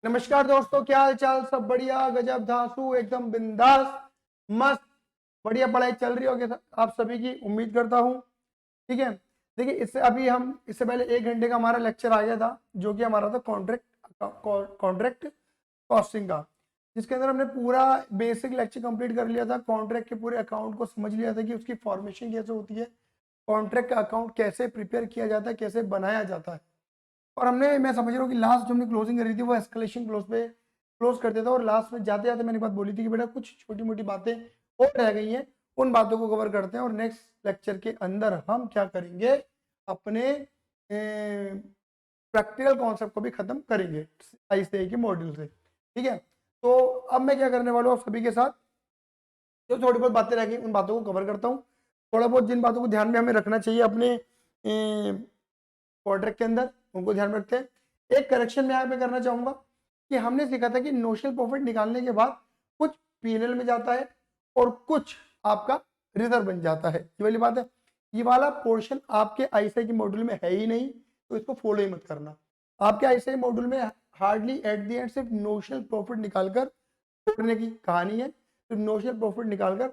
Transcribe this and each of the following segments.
नमस्कार दोस्तों, क्या हाल चाल। सब बढ़िया, गजब, धांसू, एकदम बिंदास, मस्त, बढ़िया पढ़ाई चल रही होगी आप सभी की, उम्मीद करता हूँ। ठीक है। देखिए, इससे पहले 1 घंटे का हमारा लेक्चर आ गया था, जो कि हमारा था कॉन्ट्रैक्ट कॉस्टिंग का, जिसके अंदर हमने पूरा बेसिक लेक्चर कंप्लीट कर लिया था। कॉन्ट्रैक्ट के पूरे अकाउंट को समझ लिया था कि उसकी फॉर्मेशन कैसे होती है, कॉन्ट्रैक्ट का अकाउंट कैसे प्रिपेयर किया जाता है, कैसे बनाया जाता है। और मैं समझ रहा हूँ कि लास्ट जो हमने क्लोजिंग करी थी वो एस्केलेशन क्लोज पे क्लोज करते थे, और लास्ट में जाते जाते मैंने बात बोली थी कि बेटा कुछ छोटी मोटी बातें और रह गई हैं, उन बातों को कवर करते हैं और नेक्स्ट लेक्चर के अंदर हम क्या करेंगे, अपने प्रैक्टिकल कॉन्सेप्ट को भी खत्म करेंगे आईसीएआई के मॉड्यूल से। ठीक है। तो अब मैं क्या करने वाला हूँ आप सभी के साथ, जो थोड़ी बहुत बातें रह गई उन बातों को कवर करता हूँ। थोड़ा बहुत जिन बातों को ध्यान में हमें रखना चाहिए अपने कॉन्ट्रैक्ट के अंदर, उनको ध्यान में रखते हैं। एक करेक्शन में यहाँ पे करना चाहूंगा कि हमने सीखा था कि नोशनल प्रॉफिट निकालने के बाद कुछ पीएनएल में जाता है और कुछ आपका रिजर्व बन जाता है। ये वाली बात है। ये वाला पोर्शन आपके आईसीआई के मॉड्यूल में है ही नहीं, तो इसको फॉलो ही मत करना। आपके आईसीआई मॉड्यूल में हार्डली एट दी एंड सिर्फ नोशनल प्रॉफिट निकालकर छोड़ने की कहानी है, तो नोशनल प्रॉफिट निकालकर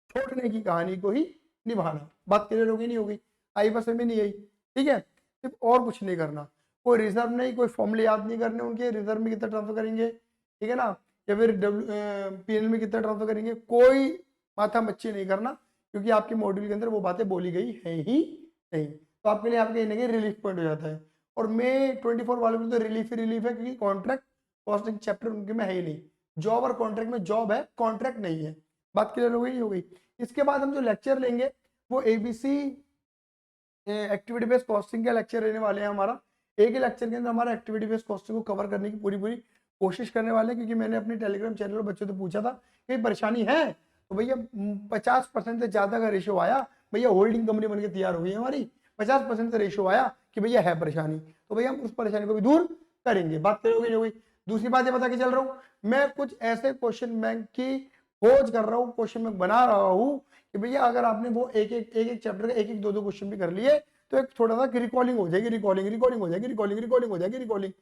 छोड़ने की कहानी को ही निभाना। बात क्लियर होगी नहीं होगी? आई बस में नहीं आई। ठीक है। सिर्फ और कुछ नहीं करना, कोई रिजर्व नहीं, कोई फॉर्मूले याद नहीं करने उनके, रिजर्व में कितना ट्रांसफर करेंगे, ठीक है ना, या फिर पीएनएल में कितना ट्रांसफर करेंगे, कोई माथा मच्छी नहीं करना, क्योंकि आपके मॉड्यूल के अंदर वो बातें बोली गई है ही नहीं। तो आपके लिए आपके कहीं रिलीफ पॉइंट हो जाता है। और मे 24 वाले में तो रिलीफ ही रिलीफ है, क्योंकि कॉन्ट्रैक्ट कॉस्टिंग चैप्टर उनके में है ही नहीं। जॉब और कॉन्ट्रैक्ट में जॉब है, कॉन्ट्रैक्ट नहीं है। बात क्लियर हो गई? हो गई। इसके बाद हम जो लेक्चर लेंगे वो एबीसी एक्टिविटी बेस्ड कॉस्टिंग का लेक्चर रहने वाले हैं हमारा। एक ही लेक्चर के अंदर हमारा एक्टिविटी बेस्ड कॉस्टिंग को कवर करने की पूरी कोशिश करने वाले हैं, क्योंकि मैंने अपने टेलीग्राम चैनल पर बच्चों से पूछा था कि परेशानी है, तो भैया 50% से ज्यादा का रेशियो आया, भैया होल्डिंग कंपनी बनकर तैयार हो गई हमारी। 50% का रेशियो आया कि भैया है परेशानी, तो भैया हम उस परेशानी को भी दूर करेंगे। बात करोगे नहीं होगी? दूसरी बात ये बता के चल रहा हूँ, मैं कुछ ऐसे क्वेश्चन बैंक की खोज कर रहा हूँ, क्वेश्चन बैंक बना रहा हूँ कि भैया अगर आपने वो एक चैप्टर का एक दो क्वेश्चन भी कर लिए, तो एक थोड़ा सा रिकॉलिंग हो जाएगी, रिकॉलिंग हो जाएगी, रिकॉलिंग।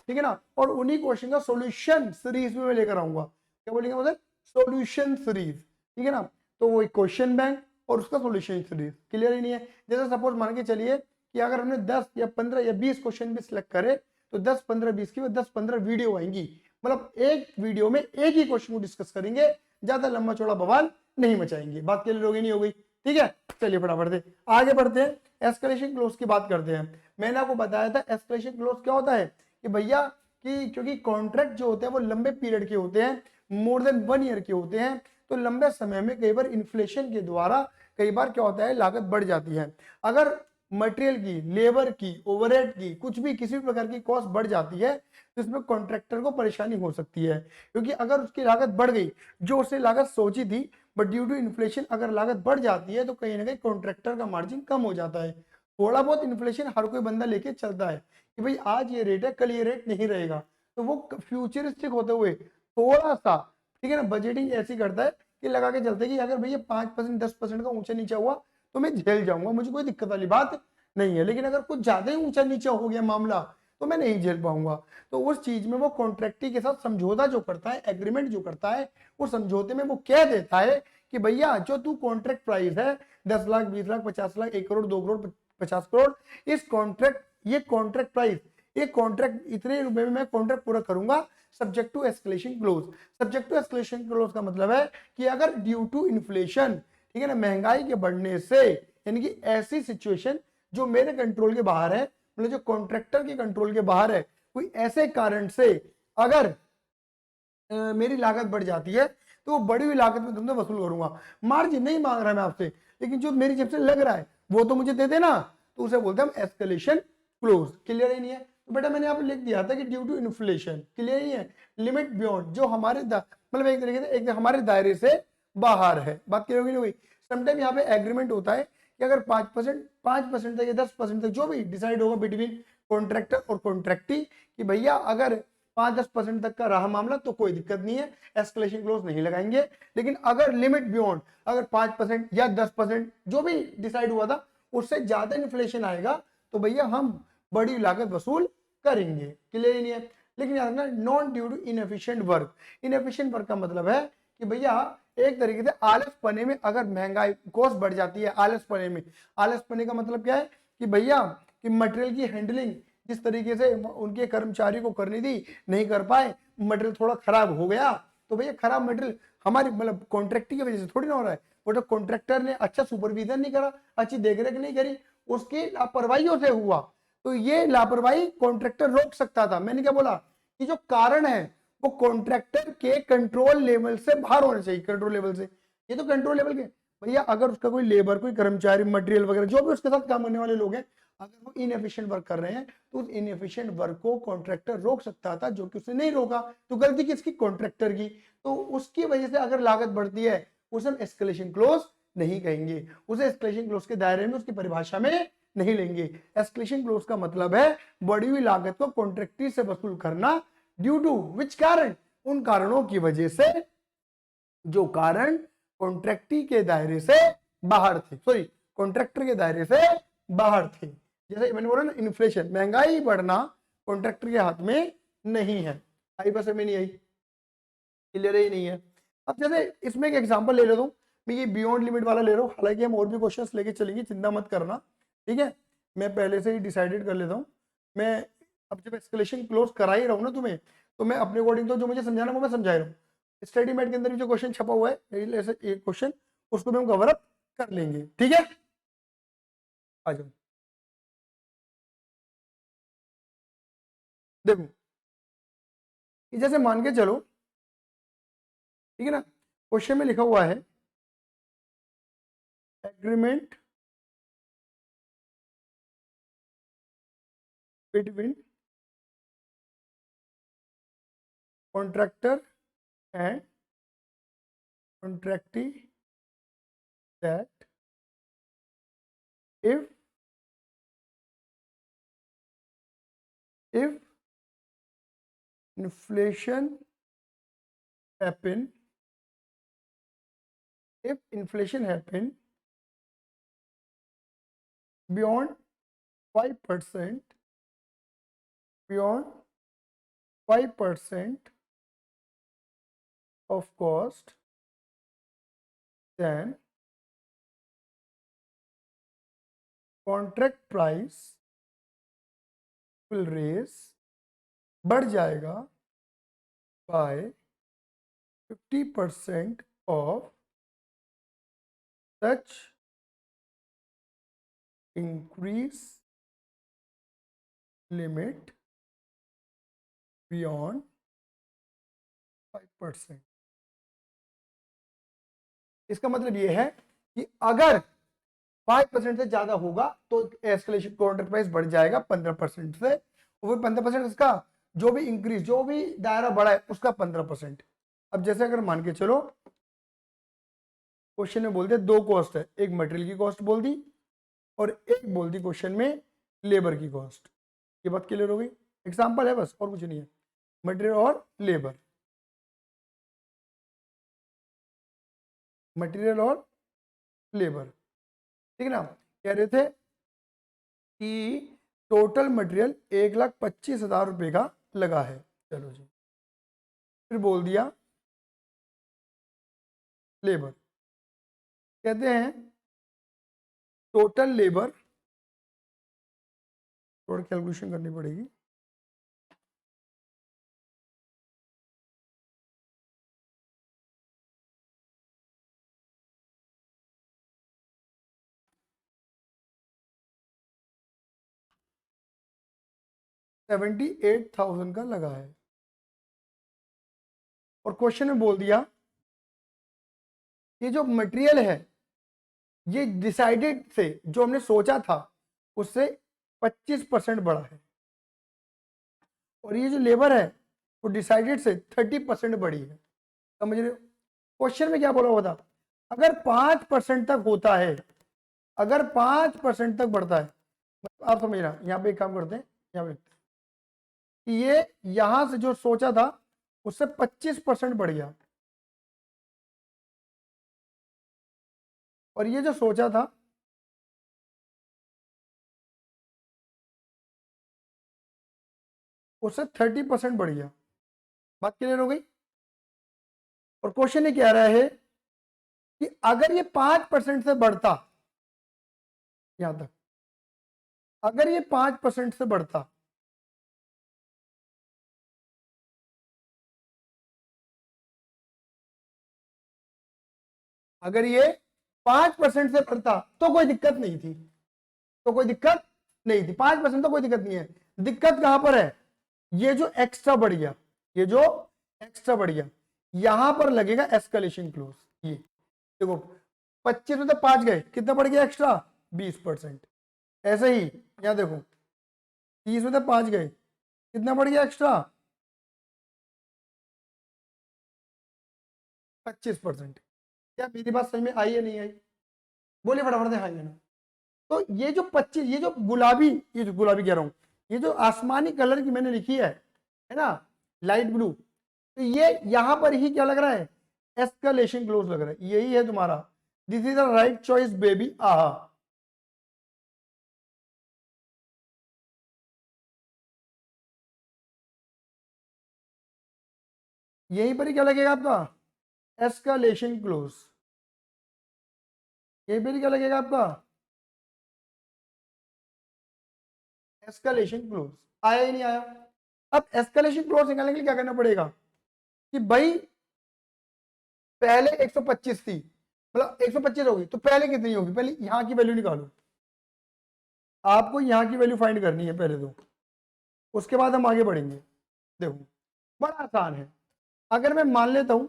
ठीक है ना। और उन्हीं क्वेश्चन का सॉल्यूशन सीरीज में मैं लेकर आऊंगा। क्या बोलेंगे मुझे? Solution series. ठीक है ना। तो वो एक क्वेश्चन बैंक और उसका सॉल्यूशन सीरीज। क्लियर ही नहीं है? जैसे सपोज मान के चलिए कि अगर हमने 10 या 15 या 20 क्वेश्चन भी सिलेक्ट करे, तो 10 15 20 की 10 15 वीडियो आएंगी। मतलब एक वीडियो में एक ही क्वेश्चन को डिस्कस करेंगे, ज्यादा लंबा चौड़ा बवाल नहीं मचाएंगे। बात क्लियर होगी नहीं हो गई? ठीक है। चलिए फटाफट से आगे बढ़ते हैं, एस्केलेशन क्लोज की बात करते हैं। मैंने आपको बताया था एस्केलेशन क्लोज क्या होता है कि भैया कि क्योंकि कॉन्ट्रैक्ट जो होते हैं वो लंबे पीरियड के होते हैं, मोर देन 1 ईयर के होते हैं, तो लंबे समय में कई बार इन्फ्लेशन के द्वारा कई बार क्या होता है, लागत बढ़ जाती है। अगर मटेरियल की, लेबर की, ओवरहेड की, कुछ भी किसी भी प्रकार की कॉस्ट बढ़ जाती है, तो इसमें कॉन्ट्रैक्टर को परेशानी हो सकती है। क्योंकि अगर उसकी लागत बढ़ गई, जो उसने लागत सोची थी, बट ड्यू टू इन्फ्लेशन अगर लागत बढ़ जाती है, तो कहीं ना कहीं कॉन्ट्रैक्टर का मार्जिन कम हो जाता है। थोड़ा बहुत इन्फ्लेशन हर कोई बंदा लेके चलता है कि भाई आज ये रेट है, कल ये रेट नहीं रहेगा, तो वो फ्यूचरिस्टिक होते हुए थोड़ा सा, ठीक है ना, बजटिंग ऐसी करता है कि लगा के चलते कि अगर भैया 5% 10% का ऊंचा नीचा हुआ तो मैं झेल जाऊंगा, मुझे कोई दिक्कत वाली बात नहीं है। लेकिन अगर कुछ ज्यादा ही ऊंचा नीचा हो गया मामला, तो मैं नहीं झेल पाऊंगा। तो उस चीज में वो कॉन्ट्रैक्टी के साथ समझौता जो करता है, एग्रीमेंट जो करता है, उस समझौते में वो कह देता है कि भैया जो तू कॉन्ट्रैक्ट प्राइस है 10 लाख 20 लाख 50 लाख 1 करोड़ 2 करोड़ 50 करोड़, इस कॉन्ट्रैक्ट ये कॉन्ट्रैक्ट प्राइस, ये कॉन्ट्रैक्ट इतने रुपए में मैं कॉन्ट्रैक्ट पूरा करूंगा, subject to escalation clause. Subject to escalation clause का मतलब है कि अगर ड्यू टू इन्फ्लेशन, ठीक है ना, महंगाई के बढ़ने से, यानी कि ऐसी सिचुएशन जो मेरे कंट्रोल के बाहर है, मतलब जो कॉन्ट्रैक्टर के कंट्रोल के बाहर है, कोई ऐसे कारण से अगर मेरी लागत बढ़ जाती है, तो वो बढ़ी हुई लागत में तुमसे वसूल करूंगा। मार्जिन नहीं मांग रहा मैं आपसे, लेकिन जो मेरी जेब से लग रहा है वो तो मुझे दे देना, तो उसे बोलते हैं हम एस्केलेशन क्लोज। क्लियर ही नहीं है? तो बेटा मैंने यहाँ पे लिख दिया था कि ड्यू टू इन्फ्लेशन, क्लियर ही है, लिमिट बियॉन्ड, जो हमारे मतलब एक तरीके से एक हमारे दायरे से बाहर है। बात क्लियर होगी नहीं हुई? समटाइम यहाँ पे एग्रीमेंट होता है कि अगर 5% तक या 10% तक जो भी डिसाइड होगा बिटवीन कॉन्ट्रैक्टर और कॉन्ट्रैक्टी, कि भैया अगर 5-10% तक का रहा मामला तो कोई दिक्कत नहीं है, एस्केलेशन क्लोज नहीं लगाएंगे। लेकिन अगर लिमिट बियॉन्ड, अगर 5% या 10% जो भी डिसाइड हुआ था उससे ज्यादा इन्फ्लेशन आएगा, तो भैया हम बड़ी लागत वसूल करेंगे। क्लियर ही नहीं है? लेकिन याद रखना not due to inefficient work. Inefficient work का मतलब है कि भैया एक तरीके से आलस पने में अगर महंगाई कॉस्ट बढ़ जाती है, आलस पने में, आलस पने का मतलब क्या है कि भैया कि मटेरियल की हैंडलिंग जिस तरीके से उनके कर्मचारी को करनी थी नहीं कर पाए, मटेरियल थोड़ा खराब हो गया, तो भैया खराब मटेरियल हमारी मतलब कॉन्ट्रैक्टर की वजह से थोड़ी ना हो रहा है, वो तो कॉन्ट्रैक्टर ने अच्छा सुपरविजन नहीं करा, अच्छी देखरेख नहीं करी, उसकी लापरवाहियों से हुआ। तो ये लापरवाही कॉन्ट्रैक्टर रोक सकता था। मैंने क्या बोला कि जो कारण है वो कॉन्ट्रैक्टर के कंट्रोल लेवल से बाहर होने चाहिए, कंट्रोल लेवल से। ये तो कंट्रोल लेवल के भैया, अगर उसका कोई लेबर, कोई कर्मचारी, मटेरियल वगैरह जो भी उसके साथ काम करने वाले लोग हैं, अगर वो इनएफिशिएंट वर्क कर रहे हैं तो उस इनएफिशिएंट वर्क को कॉन्ट्रैक्टर रोक सकता था, जो कि उसने नहीं रोका। तो गलती किसकी? कॉन्ट्रैक्टर की। तो उसकी वजह से अगर लागत बढ़ती है उसे हम एस्केलेशन क्लोज नहीं कहेंगे, उसे एस्केलेशन क्लोज के दायरे में, उसकी परिभाषा में नहीं लेंगे। एस्केलेशन क्लोज का मतलब है बढ़ी हुई लागत को कॉन्ट्रैक्टर से वसूल करना ड्यू टू विच कारण? उन कारणों की वजह से जो कारण कॉन्ट्रैक्टी के दायरे से बाहर थे, सॉरी कॉन्ट्रैक्टर के दायरे से बाहर थे। जैसे मैंने बोला ना, इन्फ्लेशन, महंगाई बढ़ना कॉन्ट्रैक्टर के हाथ में नहीं है। आई बस में नहीं आई, क्लियर ही नहीं है। अब जैसे इसमें एक एग्जांपल ले लेता हूँ मैं, ये बियॉन्ड लिमिट वाला ले रहा हूँ, हालांकि हम और भी क्वेश्चंस लेके चलेंगे, चिंता मत करना, ठीक है। मैं पहले से ही डिसाइडेड कर लेता हूँ। मैं अब जब एस्केलेशन क्लोज करा ही रहा हूँ ना तुम्हें, तो मैं अपने अकॉर्डिंग तो जो मुझे समझाना वो मैं समझा रहा हूँ। स्टडी मेट के अंदर भी जो क्वेश्चन छपा हुआ है ऐसे एक क्वेश्चन, उसको भी हम कवर अप कर लेंगे, ठीक है। आ जाओ, देखो जैसे मान के चलो, ठीक है ना, क्वेश्चन में लिखा हुआ है agreement between contractor and contractee that if inflation happen, if inflation happen beyond 5%, beyond 5% of cost, then contract price will raise, बढ़ जाएगा by 50% of such increase limit beyond 5%। इसका मतलब यह है कि अगर 5% से ज्यादा होगा तो एस्केलेशन कॉन्ट्रैक्ट प्राइस बढ़ जाएगा 15% से, वो 15% उसका जो भी इंक्रीज, जो भी दायरा बढ़ा है उसका 15%। अब जैसे अगर मान के चलो क्वेश्चन में बोल दिया दो कॉस्ट है, एक मटेरियल की कॉस्ट बोल दी और एक बोल दी क्वेश्चन में लेबर की कॉस्ट। ये बात क्लियर हो गई? एग्जाम्पल है बस, और कुछ नहीं है, मटेरियल और लेबर, मटेरियल और लेबर, ठीक है ना। कह रहे थे कि टोटल मटेरियल 1,25,000 रुपये का लगा है, चलो जी। फिर बोल दिया लेबर, कहते हैं टोटल लेबर, थोड़ा कैलकुलेशन करनी पड़ेगी, $78,000 का लगा है। और क्वेश्चन में बोल दिया ये जो मटेरियल है ये डिसाइडेड से, जो हमने सोचा था उससे 25% बढ़ा है, और ये जो लेबर है वो डिसाइडेड से 30% बढ़ी है। समझ रहे हो? क्वेश्चन में क्या बोला हुआ था? अगर 5% तक होता है, अगर 5% तक बढ़ता है, आप समझ रहे, यहाँ पे एक काम करते हैं, यहाँ पे ये यहां से जो सोचा था उससे 25% बढ़ गया, और ये जो सोचा था उससे 30% बढ़ गया। बात क्लियर हो गई। और क्वेश्चन ये कह रहा है कि अगर ये 5% से बढ़ता, यहां तक अगर ये 5% से बढ़ता, अगर ये 5% से बढ़ता तो कोई दिक्कत नहीं थी, तो कोई दिक्कत नहीं थी, 5% तो कोई दिक्कत नहीं है। दिक्कत कहां पर है, ये जो एक्स्ट्रा बढ़ गया, ये जो एक्स्ट्रा बढ़ गया, यहां पर लगेगा एस्केलेशन क्लोज। ये देखो 25 में तो 5 गए, कितना बढ़ गया एक्स्ट्रा, 20%। ऐसे ही यहां देखो 30 में तो 5 गए, कितना बढ़ गया एक्स्ट्रा, 25%। क्या मेरी बात समझ में आई है नहीं आई, बोलिए फटाफट से हाँ या ना। तो ये जो 25, ये जो गुलाबी, ये जो गुलाबी कह रहा हूं, ये जो आसमानी कलर की मैंने लिखी है ना, लाइट ब्लू, तो ये यहां पर ही क्या लग रहा है, एस्केलेशन क्लोज लग रहा है। यही है तुम्हारा, this is the right choice baby, आहा। यहीं पर ही क्या लगेगा आपका, एस्केलेशन क्लोज। यहीं पर ही क्या लगेगा आपका, एस्केलेशन क्लोज। आया ही नहीं आया। अब एस्केलेशन क्लोज निकालने के लिए क्या करना पड़ेगा कि भाई पहले 125 थी, मतलब 125 होगी, तो पहले कितनी होगी, पहले यहां की वैल्यू निकालो। आपको यहां की वैल्यू फाइंड करनी है पहले तो, उसके बाद हम आगे बढ़ेंगे। देखो बड़ा आसान है। अगर मैं मान लेता हूं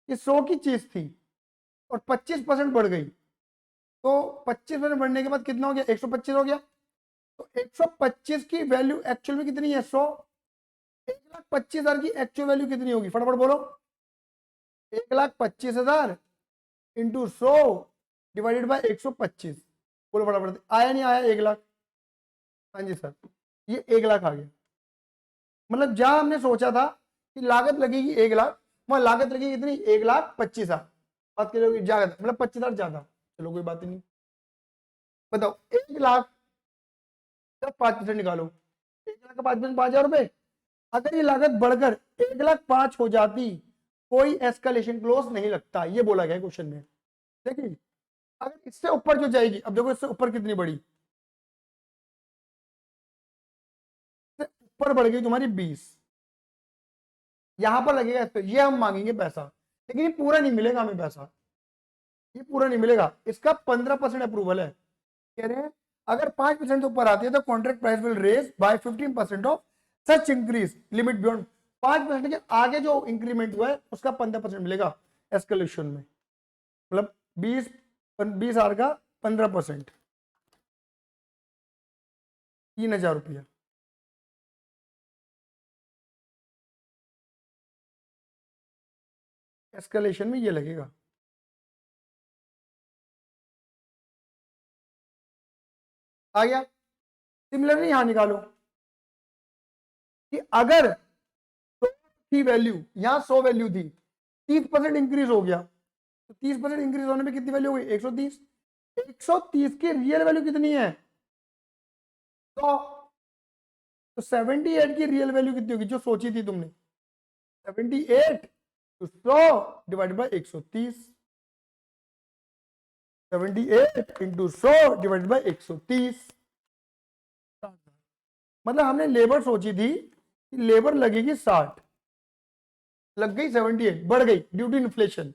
कि 100 की चीज थी और 25% बढ़ गई, तो 25% बढ़ने के बाद कितना हो गया, 125 हो गया। तो 125 की वैल्यू एक्चुअल में कितनी है, 100। 1,25,000 की एक्चुअल वैल्यू कितनी होगी, फटाफट बोलो। 1,25,000 इंटू 100 डिवाइडेड बाई 125। बोलो फटाफट, आया नहीं आया 1 लाख। हाँ जी सर, ये 1 लाख आ गया। मतलब जहां हमने सोचा था कि लागत लगेगी 1 लाख, वहां लागत लगेगी इतनी, 1,25,000। बात करोगे ज्यादा, मतलब 25,000 ज्यादा, चलो कोई बात ही नहीं। बताओ 1 लाख का 5% निकालो, 1 लाख का 5% 5,000 रुपए। अगर ये लागत बढ़कर 1,05,000 हो जाती, कोई एस्केलेशन क्लोज नहीं लगता, ये बोला गया क्वेश्चन में। देखिए अगर इससे ऊपर जो जाएगी, अब देखो इससे ऊपर कितनी बड़ी, इससे ऊपर बढ़ गई तुम्हारी 20, यहां पर लगेगा इस पे, ये हम मांगेंगे पैसा, लेकिन ये पूरा नहीं मिलेगा हमें पैसा, ये पूरा नहीं मिलेगा। इसका 15% अप्रूवल है। कह रहे हैं अगर 5% ऊपर आती है तो contract price will raise by 15% of such increase limit beyond. 5% के आगे जो इंक्रीमेंट हुआ है उसका 15% मिलेगा एस्केलेशन में। मतलब 20,000 का 15%, 3,000 रुपया। एस्केलेशन में ये लगेगा। आ गया। सिमिलरली यहां निकालो कि अगर 100 की वैल्यू, यहां 100 वैल्यू थी, 30% इंक्रीज हो गया, तो 30% इंक्रीज होने में कितनी वैल्यू हो गई, 130। 130 की रियल वैल्यू कितनी है, 100। तो 78 की रियल वैल्यू कितनी होगी जो सोची थी तुमने, 78 तो 100 divide by 130। 78 into 100 divide by 130। मतलब हमने लेबर सोची थी कि लेबर लगेगी 60, लग गई 78, बढ़ गई ड्यू टू इन्फ्लेशन।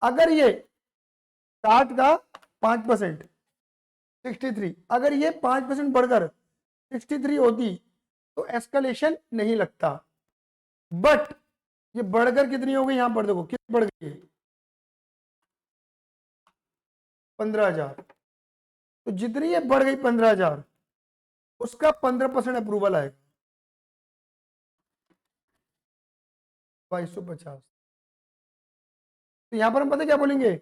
अगर ये 60 का 5%, 63, अगर ये 5% बढ़कर 63 होती तो एस्केलेशन नहीं लगता। बट ये बढ़कर कितनी हो गई, यहां पर देखो कितनी बढ़ गई, 15,000। तो जितनी ये बढ़ गई 15,000, उसका 15% अप्रूवल आएगा, 2,250। तो यहां पर हम पता क्या बोलेंगे,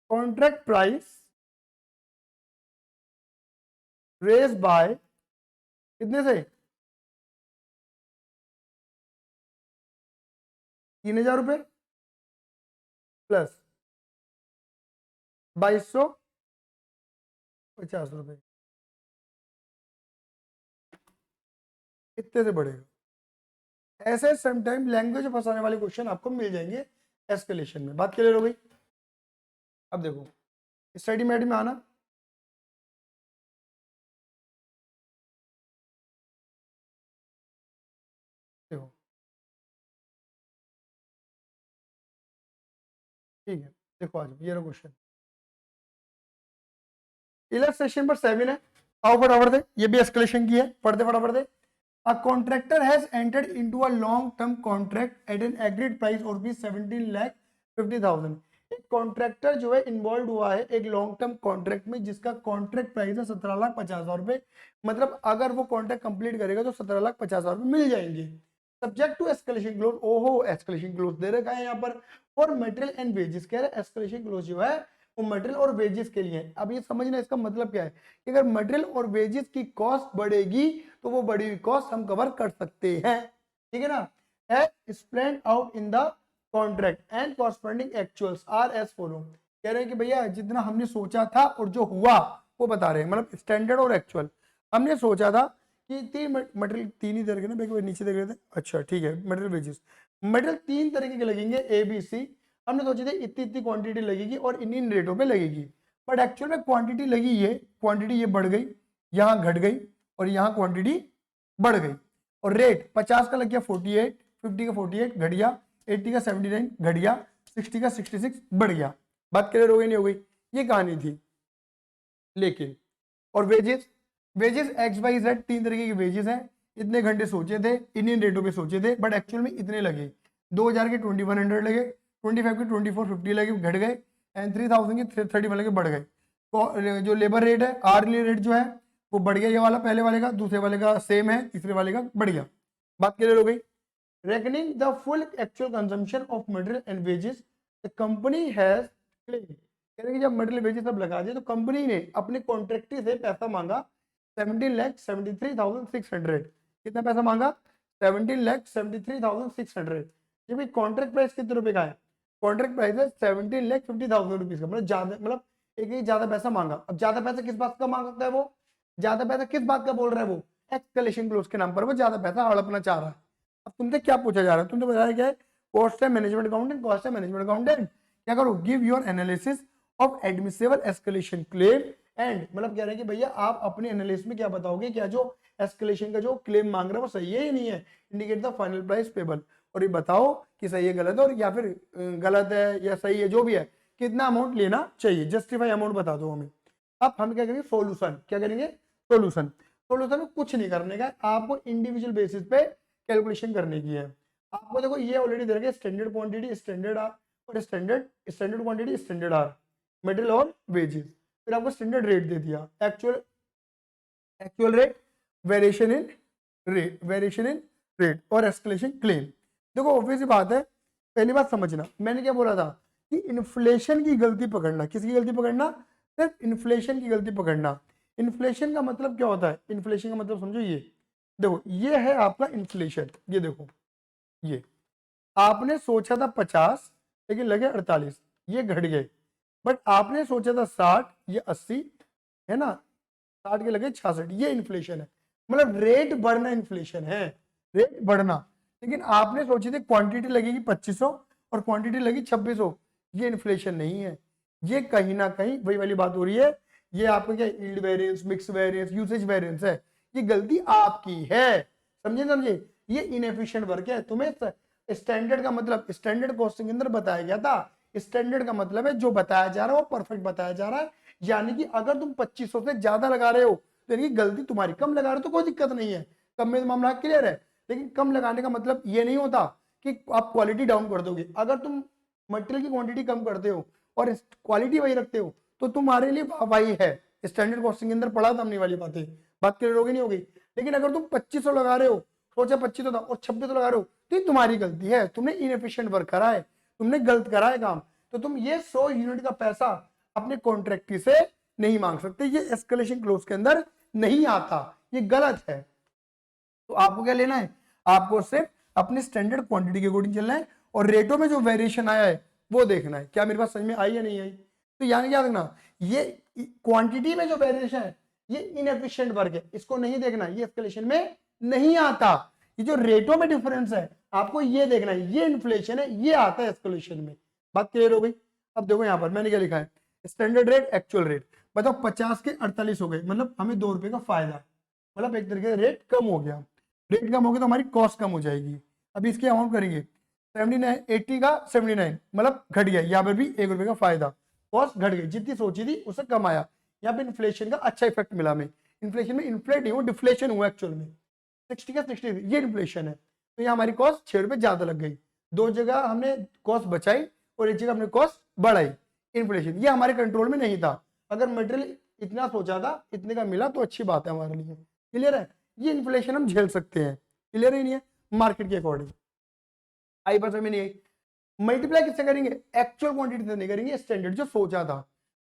कॉन्ट्रैक्ट प्राइस रेज बाय कितने से, 3,000 रुपए प्लस 2,250 रुपए। इतने से बढ़ेगा। ऐसे समटाइम लैंग्वेज फंसाने वाले क्वेश्चन आपको मिल जाएंगे एस्केलेशन में। बात क्लियर हो गई। अब देखो स्टडी मैट में आना, देखो ठीक है, देखो आज ये रहा क्वेश्चन, इलस्ट्रेशन पर 7 है। आओ फटाफट से, ये भी एस्केलेशन की है, पढ़ते फटाफट से। A contractor has entered into a long-term contract at an agreed price of rupees 17,50,000। एक कॉन्ट्रैक्टर जो है इन्वॉल्व हुआ है एक लॉन्ग टर्म कॉन्ट्रैक्ट में, जिसका कॉन्ट्रैक्ट प्राइस है 17,50,000 रुपए। मतलब अगर वो कॉन्ट्रैक्ट कंप्लीट करेगा तो 17,50,000 रुपए मिल जाएंगे। सब्जेक्ट टू एस्केलेशन क्लोज, ओहो एस्केलेशन क्लोज दे रखा है यहाँ पर। फॉर मटेरियल एंड वेजेस, कह रहे एस्केलेशन क्लोज जो है वो मटेरियल और वेजेस के लिए है। अब ये समझना इसका मतलब क्या है कि अगर मटेरियल और वेजेस की कॉस्ट बढ़ेगी तो वो बढ़ी हुई कॉस्ट हम कवर कर सकते हैं, ठीक है ना। As spelled out in the contract and corresponding actuals are as follow. कह रहे हैं कि भैया जितना हमने सोचा था और जो हुआ वो बता रहे हैं, मतलब स्टैंडर्ड और एक्चुअल। हमने सोचा था कि तीन मटेरियल, तीन ही तरह के ना, नीचे देख रहे थे, अच्छा ठीक है, मटेरियल वेजेस, मटेरियल तीन तरीके के लगेंगे ए बी सी। हमने सोचे थे इतनी इतनी क्वांटिटी लगेगी और इन इन रेटों पे लगेगी, बट एक्चुअल में क्वांटिटी लगी ये, क्वांटिटी ये बढ़ गई, यहाँ घट गई और यहाँ क्वांटिटी बढ़ गई। और रेट 50 का लग गया 48, 50 का 48 घट गया, 80 का 79 घट गया, 60 का 66 बढ़ गया। बात क्लियर हो गई नहीं हो गई, ये कहानी थी। लेकिन और wages, wages X Y Z तीन तरीके की वेजेस हैं। इतने घंटे सोचे थे, इन रेटों पे सोचे थे, बट एक्चुअल में इतने लगे। 2000 के 2100 लगे, 25 के 2450 लगे, घट गए, एंड 3000 के 31 लगे, बढ़ गए। तो जो लेबर रेट है, आर्ली रेट जो है वो बढ़ गया, ये वाला पहले वाले का, दूसरे वाले का सेम है, तीसरे वाले का बढ़ गया। बात क्लियर हो गई। Reckoning the full actual consumption of material and wages, the company has claim. कि जब मटेरियल वेजेस सब लगा दिए तो कंपनी ने अपने कॉन्ट्रैक्टी से पैसा मांगा 17,73,600। कितना पैसा मांगा? 17,73,600। जबकि कॉन्ट्रैक्ट प्राइस कितने रुपए का है? कॉन्ट्रैक्ट प्राइस है 17,50,000 रुपीज का, मतलब ज्यादा, मतलब एक ही ज्यादा पैसा मांगा। अब ज्यादा पैसा किस बात का मांग सकता है वो? ज्यादा पैसा किस बात का बोल रहा है वो? एस्केलेशन क्लॉज के नाम पर वो ज्यादा पैसा हड़पना चाह रहा है। अब तुमसे क्या पूछा जा रहा है? तुमने बताया क्या है? कॉस्ट है मैनेजमेंट अकाउंटेंट, कॉस्ट है मैनेजमेंट अकाउंटेंट। क्या करो? Give your analysis of admissible escalation claim and, मतलब कह रहे हैं कि भैया आप अपने एनालिसिस में क्या बताओगे, क्या जो एस्केलेशन का जो क्लेम मांग रहा है वो सही है या नहीं है। Indicate the final price payable, और ये बताओ कि सही है गलत है, और या फिर गलत है या सही है, जो भी है कितना अमाउंट लेना चाहिए, जस्टिफाई अमाउंट बता दो हमें। अब हम क्या करेंगे? सोल्यूशन। क्या करेंगे? सोल्यूशन। सोल्यूशन में कुछ नहीं करने का, आपको इंडिविजुअल बेसिस पे कैलकुलेशन करने की है। आपको देखो ये ऑलरेडी दे रखा है, स्टैंडर्ड क्वांटिटी, स्टैंडर्ड आर, और standard quantity, standard R, material और वेजेस। फिर आपको स्टैंडर्ड रेट दे दिया, actual rate, variation in rate और एस्केलेशन क्लेम। देखो ऑब्वियस बात है, पहली बात समझना, मैंने क्या बोला था कि इन्फ्लेशन की गलती पकड़ना। किसकी गलती पकड़ना? सिर्फ इन्फ्लेशन की गलती पकड़ना। इन्फ्लेशन का मतलब क्या होता है? इन्फ्लेशन का मतलब समझो, ये देखो, ये है आपका इन्फ्लेशन। ये देखो, ये आपने सोचा था 50 लेकिन लगे 48, ये घट गए। बट आपने सोचा था 60, ये 80 है ना, 60 के लगे 66, ये इन्फ्लेशन है। मतलब रेट बढ़ना इन्फ्लेशन है, रेट बढ़ना। लेकिन आपने सोची थी क्वांटिटी लगेगी 2500 और क्वांटिटी लगी 2600, ये इन्फ्लेशन नहीं है। ये कहीं ना कहीं वही वाली बात हो रही है, ये आपका क्या, yield variance, mix variance, usage variance है। ये गलती आपकी है, समझे? ये इनएफिशिएंट वर्क है। तुम्हें स्टैंडर्ड का मतलब स्टैंडर्ड कॉस्टिंग के अंदर बताया गया था, स्टैंडर्ड का मतलब है जो बताया जा रहा है वो परफेक्ट बताया जा रहा है। यानी कि अगर तुम 2500 से ज्यादा लगा रहे हो तो यानी गलती तुम्हारी। कम लगा रहे हो तो कोई दिक्कत नहीं है, कम में मामला क्लियर है। लेकिन कम लगाने का मतलब ये नहीं होता कि आप क्वालिटी डाउन कर दोगे। अगर तुम मटेरियल की क्वांटिटी कम करते हो और क्वालिटी वही रखते हो तो तुम्हारे लिए वही है। स्टैंडर्ड कॉस्टिंग के अंदर पढ़ा था हमने वाली बातें, बात क्लियर होगी नहीं होगी। लेकिन अगर तुम 2500 लगा रहे हो, सोचा 2500 था और 2600 लगा रहे हो, तो ये तुम्हारी गलती है, तुमने इनएफिशिएंट वर्क करा है, तुमने गलत करा है काम। तो तुम ये 100 यूनिट का पैसा अपने कॉन्ट्रैक्टी से नहीं मांग सकते, ये एस्केलेशन क्लोज के अंदर नहीं आता, ये गलत है। तो आपको क्या लेना है? आपको सिर्फ अपने स्टैंडर्ड क्वांटिटी के अकॉर्डिंग चलना है और रेटों में जो वेरिएशन आया है वो देखना है। क्या मेरी बात समझ में आई या नहीं आई? तो यानी क्या देखना, ये क्वांटिटी में जो वेरिएशन है ये इनएफिशिएंट वर्क है, इसको नहीं देखना, ये एस्केलेशन में नहीं आता। ये जो रेटों में डिफरेंस है आपको ये देखना है, ये इन्फ्लेशन है, ये आता है एस्केलेशन में। बात क्लियर हो गई। अब देखो यहाँ पर मैंने क्या लिखा है, स्टैंडर्ड रेट एक्चुअल रेट। बताओ 50 के 48 हो गए, मतलब हमें 2 रुपए का फायदा, मतलब एक तरीके से रेट कम हो गया। रेट कम हो गया तो हमारी कॉस्ट कम हो जाएगी। अभी इसकी अमाउंट करेंगे 79, 80 का 79, मतलब घट गया, यहाँ पर भी 1 रुपए का फायदा, कॉस्ट घट गई, जितनी सोची थी उससे कम आया। यहाँ पे इन्फ्लेशन का अच्छा इफेक्ट मिला हमें। इन्फ्लेशन में इन्फ्लेट नहीं हुआ, डिफ्लेशन हुआ एक्चुअल में। 60 का 60, ये इन्फ्लेशन है। तो यहाँ हमारी कॉस्ट 6 रुपए ज्यादा लग गई। 2 जगह हमने कॉस्ट बचाई और 1 जगह हमने कॉस्ट बढ़ाई। इन्फ्लेशन ये हमारे कंट्रोल में नहीं था। अगर मटेरियल इतना सोचा था इतने का मिला तो अच्छी बात है हमारे लिए। क्लियर है, ये इन्फ्लेशन हम झेल सकते हैं। क्लियर है नहीं है, मार्केट के अकॉर्डिंग आई बात में नहीं आई। मल्टीप्लाई किससे करेंगे, एक्चुअल क्वांटिटी से नहीं करेंगे, स्टैंडर्ड जो सोचा था,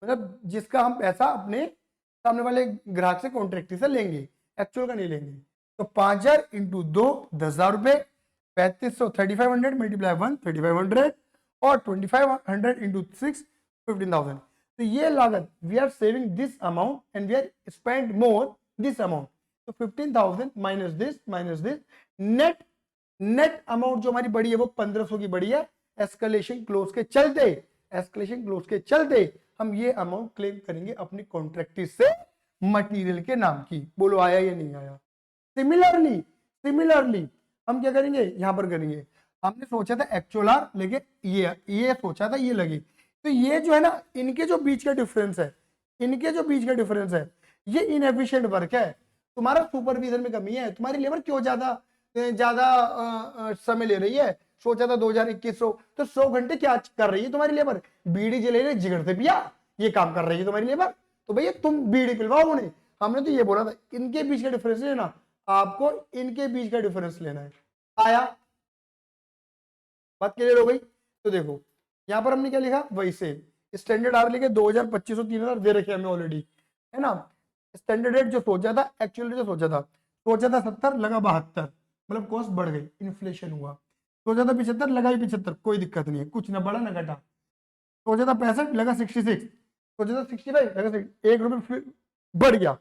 मतलब जिसका हम पैसा अपने सामने वाले ग्राहक से कॉन्ट्रैक्ट से लेंगे, एक्चुअल का नहीं लेंगे। तो 5000 इंटू 2 10,000 रुपए, 3500 3500 मल्टीप्लाई 1 3500 और 2500 इंटू 6 15,000। तो ये लागत we are saving this amount and we are spend more this amount. तो 15,000 माइनस दिस नेट अमाउंट जो हमारी बढ़ी है वो 1500 की बढ़ी है। एस्केलेशन क्लोज के चलते हम ये अमाउंट क्लेम करेंगे अपनी कॉन्ट्रैक्ट से मटेरियल के नाम की। बोलो आया या नहीं आया। सिमिलरली हम क्या करेंगे, यहां पर करेंगे, हमने सोचा था एक्चुअल आर लेके ये सोचा था ये लगे, तो ये जो है ना इनके जो बीच का डिफरेंस है ये इनएफिशिएंट वर्क है। तुम्हारा सुपरविजन में कमी है, तुम्हारी लेबर क्यों ज्यादा समय ले रही है। सोचा था 2021 तो 100 घंटे क्या कर रही है तुम्हारी लेबर, बीड़ी जले रही जिगर से पिया, ये काम कर रही है तुम्हारी लेबर। तो भैया तुम बीड़ी पिलवाओ उन्हें। हमने तो ये बोला था इनके बीच का डिफरेंस लेना, आपको इनके बीच का डिफरेंस लेना है। आया, बात क्लियर हो गई। तो देखो यहां पर हमने क्या लिखा, वही से स्टैंडर्ड आर लिखे 2000 2500 3000 दे रखे हमें ऑलरेडी, है ना। स्टैंडर्ड रेट जो सोचा था, एक्चुअल रेट जो सोचा था 70 लगा 72, मतलब कॉस्ट बढ़ गई, इन्फ्लेशन हुआ। सोचा था 75 लगा ही 75, कोई दिक्कत नहीं है, कुछ ना बढ़ा ना घटा। सोचा था 65 लगा 66, सोचा था 65 लगा 1 रुपये बढ़ गया।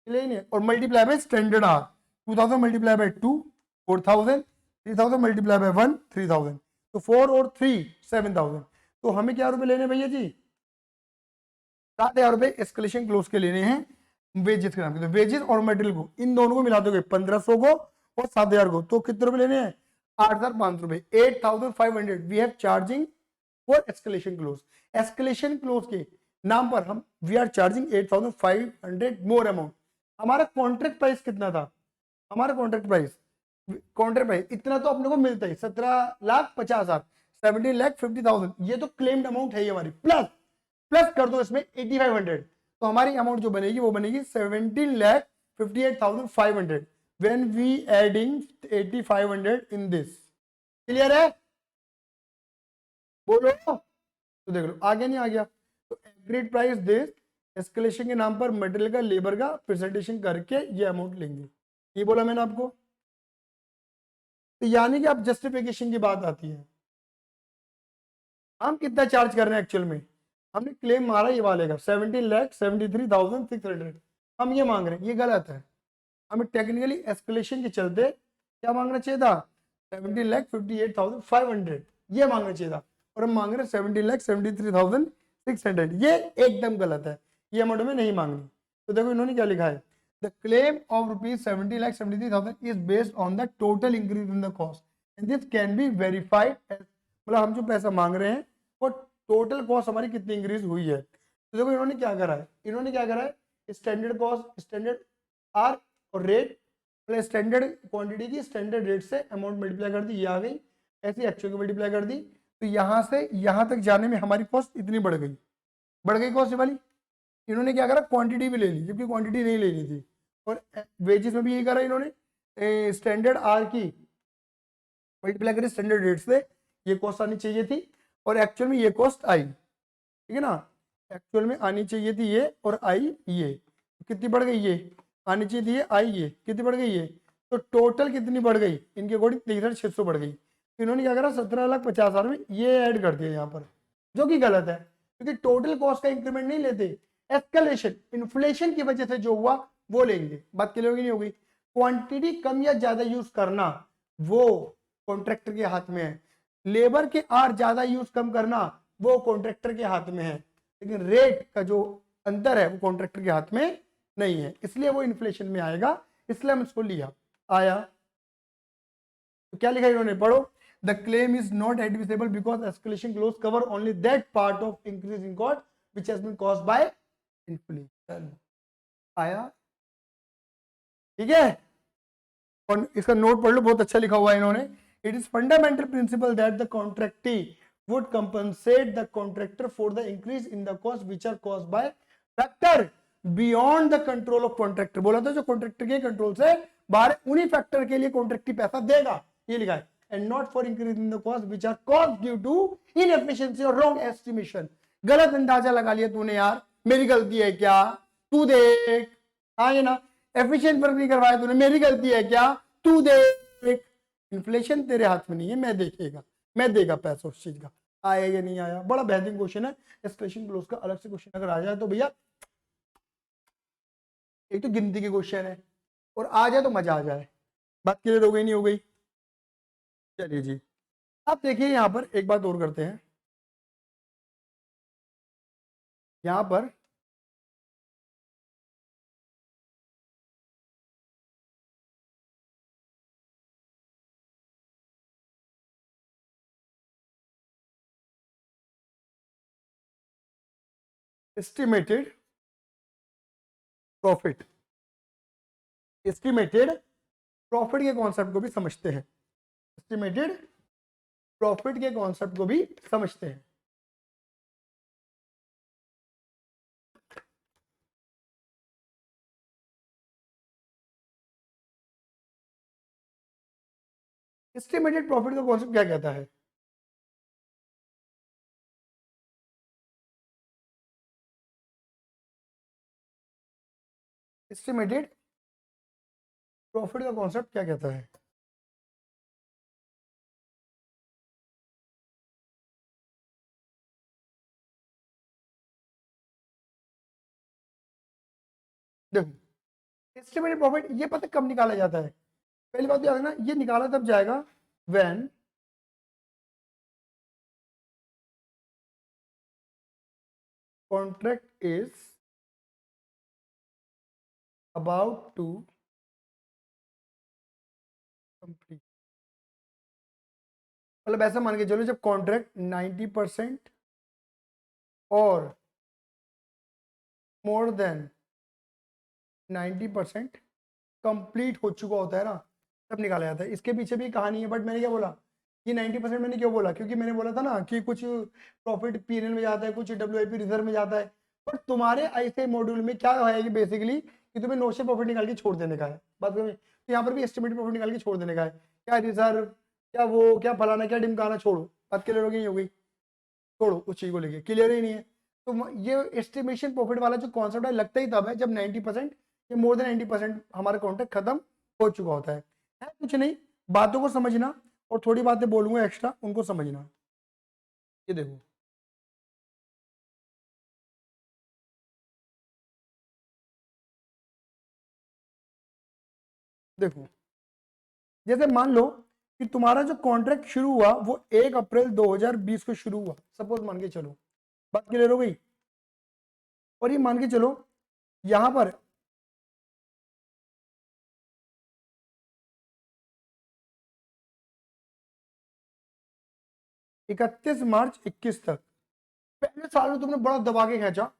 नहीं, और multiply by standard R 2000 multiply by 2 4000, 3000 multiply by 1 3000, तो 4 और 3 7000। तो हमें क्या रुपए लेने भैया जी, 7,000 रुपए एस्केलेशन क्लोज के लेने हैं वेजेस के नाम के। तो वेजेस और मटेरियल को इन दोनों को मिला दोगे 1500 को और 7,000 को, तो कितने रुपए लेने हैं 8,500 रुपए, 8,500 we have charging for escalation clause. Escalation clause के नाम पर हम we are charging 8,500 more amount. हमारा कॉन्ट्रैक्ट प्राइस कितना था, हमारा कॉन्ट्रैक्ट प्राइस इतना तो अपने को मिलता है 17,50,000, 17,50,000, ये तो क्लेम्ड अमाउंट है ये हमारी। प्लस कर दो इसमें 8,500, तो हमारी अमाउंट जो बनेगी वो बनेगी 17,58,500 when we adding 8,500 in this। Clear है, बोलो। तो देख लो आ गया नहीं आ गया। तो एग्रीड प्राइस दिस, एस्केलेशन के नाम पर मटेरियल का लेबर का प्रेजेंटेशन करके ये अमाउंट लेंगे, ये बोला मैंने आपको। तो यानी कि अब जस्टिफिकेशन की बात आती है, हम कितना चार्ज कर रहे हैं एक्चुअल में। हमने क्लेम मारा ये वाले का 17,73,600, हम ये मांग रहे हैं, ये गलत है। हमें टेक्निकली एस्केलेशन के चलते क्या मांगना चाहिए था 17,58,500 ये मांगना चाहिए था, और हम मांग रहे हैं 17,73,600, ये एकदम गलत है, ये अमाउंट में नहीं मांगनी। तो देखो इन्होंने क्या लिखा है, the claim of rupees 70,73,000 is based on the total increase in the cost and this can be verified. मतलब हम जो पैसा मांग रहे हैं वो टोटल कॉस्ट हमारी कितनी इंक्रीज हुई है। तो देखो इन्होंने क्या करा है, स्टैंडर्ड कॉस्ट, स्टैंडर्ड आर और रेट प्लस स्टैंडर्ड क्वांटिटी की स्टैंडर्ड रेट से अमाउंट मल्टीप्लाई कर दी, ये आ गई, ऐसे एक्चुअल को मल्टीप्लाई कर दी। तो यहाँ से यहाँ तक जाने में हमारी कॉस्ट इतनी बढ़ गई कॉस्ट वाली। इन्होंने क्या करा, क्वांटिटी भी ले ली जबकि क्वांटिटी नहीं लेनी थी, और वेजेस में भी यही करा इन्होंने, स्टैंडर्ड आर की मल्टीप्लाई करी स्टैंडर्ड रेट से, ये कॉस्ट आनी चाहिए थी और एक्चुअल में ये कॉस्ट आई, ठीक है ना। एक्चुअल में आनी चाहिए थी ये और आई ये, कितनी बढ़ गई, ये आनी चाहिए थी ये, आई ये कितनी बढ़ गई, ये तो टोटल कितनी बढ़ गई इनके अकॉर्डिंग 63,600 बढ़ गई। तो इन्होंने क्या करा 17,50,000 में ये ऐड कर दिया यहाँ पर, जो कि गलत है क्योंकि टोटल कॉस्ट का इंक्रीमेंट नहीं लेते, एस्केलेशन इन्फ्लेशन की वजह से जो हुआ वो लेंगे। बात क्लियर होगी नहीं होगी। क्वांटिटी कम या ज्यादा यूज करना वो कॉन्ट्रैक्टर के हाथ में है, लेबर के आर ज्यादा यूज कम करना वो कॉन्ट्रैक्टर के हाथ में है, लेकिन रेट का जो अंतर है वो कॉन्ट्रैक्टर के हाथ में नहीं है, इसलिए वो इन्फ्लेशन में आएगा, इसलिए हम इसको लिया। आया तो क्या लिखा इन्होंने, पढ़ो। The claim is not admissible because escalation clause cover only that part of increase in cost which has been caused by inflation. आया, ठीक है। और इसका नोट पढ़ लो, बहुत अच्छा लिखा हुआ है इन्होंने। It is fundamental principle that the contractee would compensate the contractor for the increase in the cost which are caused by factor beyond the control of contractor. बोला था जो कॉन्ट्रैक्टर के कंट्रोल से बाहर, उन्हीं फैक्टर के लिए कॉन्ट्रैक्टी पैसा देगा, ये लिखा है। And not for increase in the cost which are caused due to inefficiency और रॉन्ग एस्टिमेशन। गलत अंदाजा लगा लिया तूने यार, मेरी गलती है क्या, तू देख। हाँ ये ना, एफिशिएंट वर्क नहीं करवाया तूने, मेरी गलती है क्या, तू देख। इन्फ्लेशन तेरे हाथ में नहीं है, मैं देखेगा, मैं देगा पैसा उस चीज का। आया या नहीं आया, बड़ा बेहतरीन क्वेश्चन है। एस्केलेशन क्लॉज का अलग से क्वेश्चन अगर आ जाए तो भैया, एक तो गिनती के क्वेश्चन है और आ जाए तो मजा आ जाए। बात क्लियर हो गई नहीं हो गई? चलिए जी, अब देखिए यहां पर एक बात और करते हैं। यहां पर एस्टिमेटेड प्रॉफिट, एस्टिमेटेड प्रॉफिट के कॉन्सेप्ट को भी समझते हैं, एस्टिमेटेड प्रॉफिट के कॉन्सेप्ट को भी समझते हैं। एस्टिमेटेड प्रॉफिट का कॉन्सेप्ट क्या कहता है? एस्टिमेटेड प्रॉफिट का कॉन्सेप्ट क्या कहता है? देखो, एस्टिमेटेड प्रॉफिट ये पता कब निकाला जाता है? पहली बात तो याद रखना, ये निकाला तब जाएगा when contract is about to complete. मतलब ऐसा मान के चलो, जब कॉन्ट्रैक्ट 90% और मोर देन 90% कंप्लीट हो चुका होता है ना, तब निकाला जाता है। इसके पीछे भी कहानी है, बट मैंने क्या बोला, ये 90% मैंने क्यों बोला, क्योंकि मैंने बोला था ना कि कुछ प्रॉफिट पीएनएल में जाता है, कुछ डब्ल्यूआईपी रिजर्व में जाता है। बट तुम्हारे ऐसे मॉड्यूल में क्या है कि बेसिकली कि तुम्हें नोशनल प्रॉफिट निकाल के छोड़ देने का है, बात करें तो यहाँ पर भी एस्टिमेटेड प्रॉफिट निकाल के छोड़ देने का है। क्या रिजर्व, क्या वो, क्या फलाना, क्या डिमकाना, छोड़ो, बात क्लियर हो गई हो गई, छोड़ो उस चीज को लेके, क्लियर ही नहीं है। तो ये एस्टिमेशन प्रॉफिट वाला जो कॉन्सेप्ट है लगता ही तब है जब 90% या मोर देन 90% हमारा कॉन्ट्रैक्ट खत्म हो चुका होता है कुछ नहीं। बातों को समझना और थोड़ी बातें बोलूंगा एक्स्ट्रा, उनको समझना। ये देखो, देखो जैसे मान लो कि तुम्हारा जो कॉन्ट्रैक्ट शुरू हुआ वो 1 अप्रैल 2020 को शुरू हुआ, सपोज मान के चलो, बात क्लियर हो गई। और ये मान के चलो यहां पर 31 मार्च 21 तक, पहले साल में तुमने बड़ा दबा के खींचा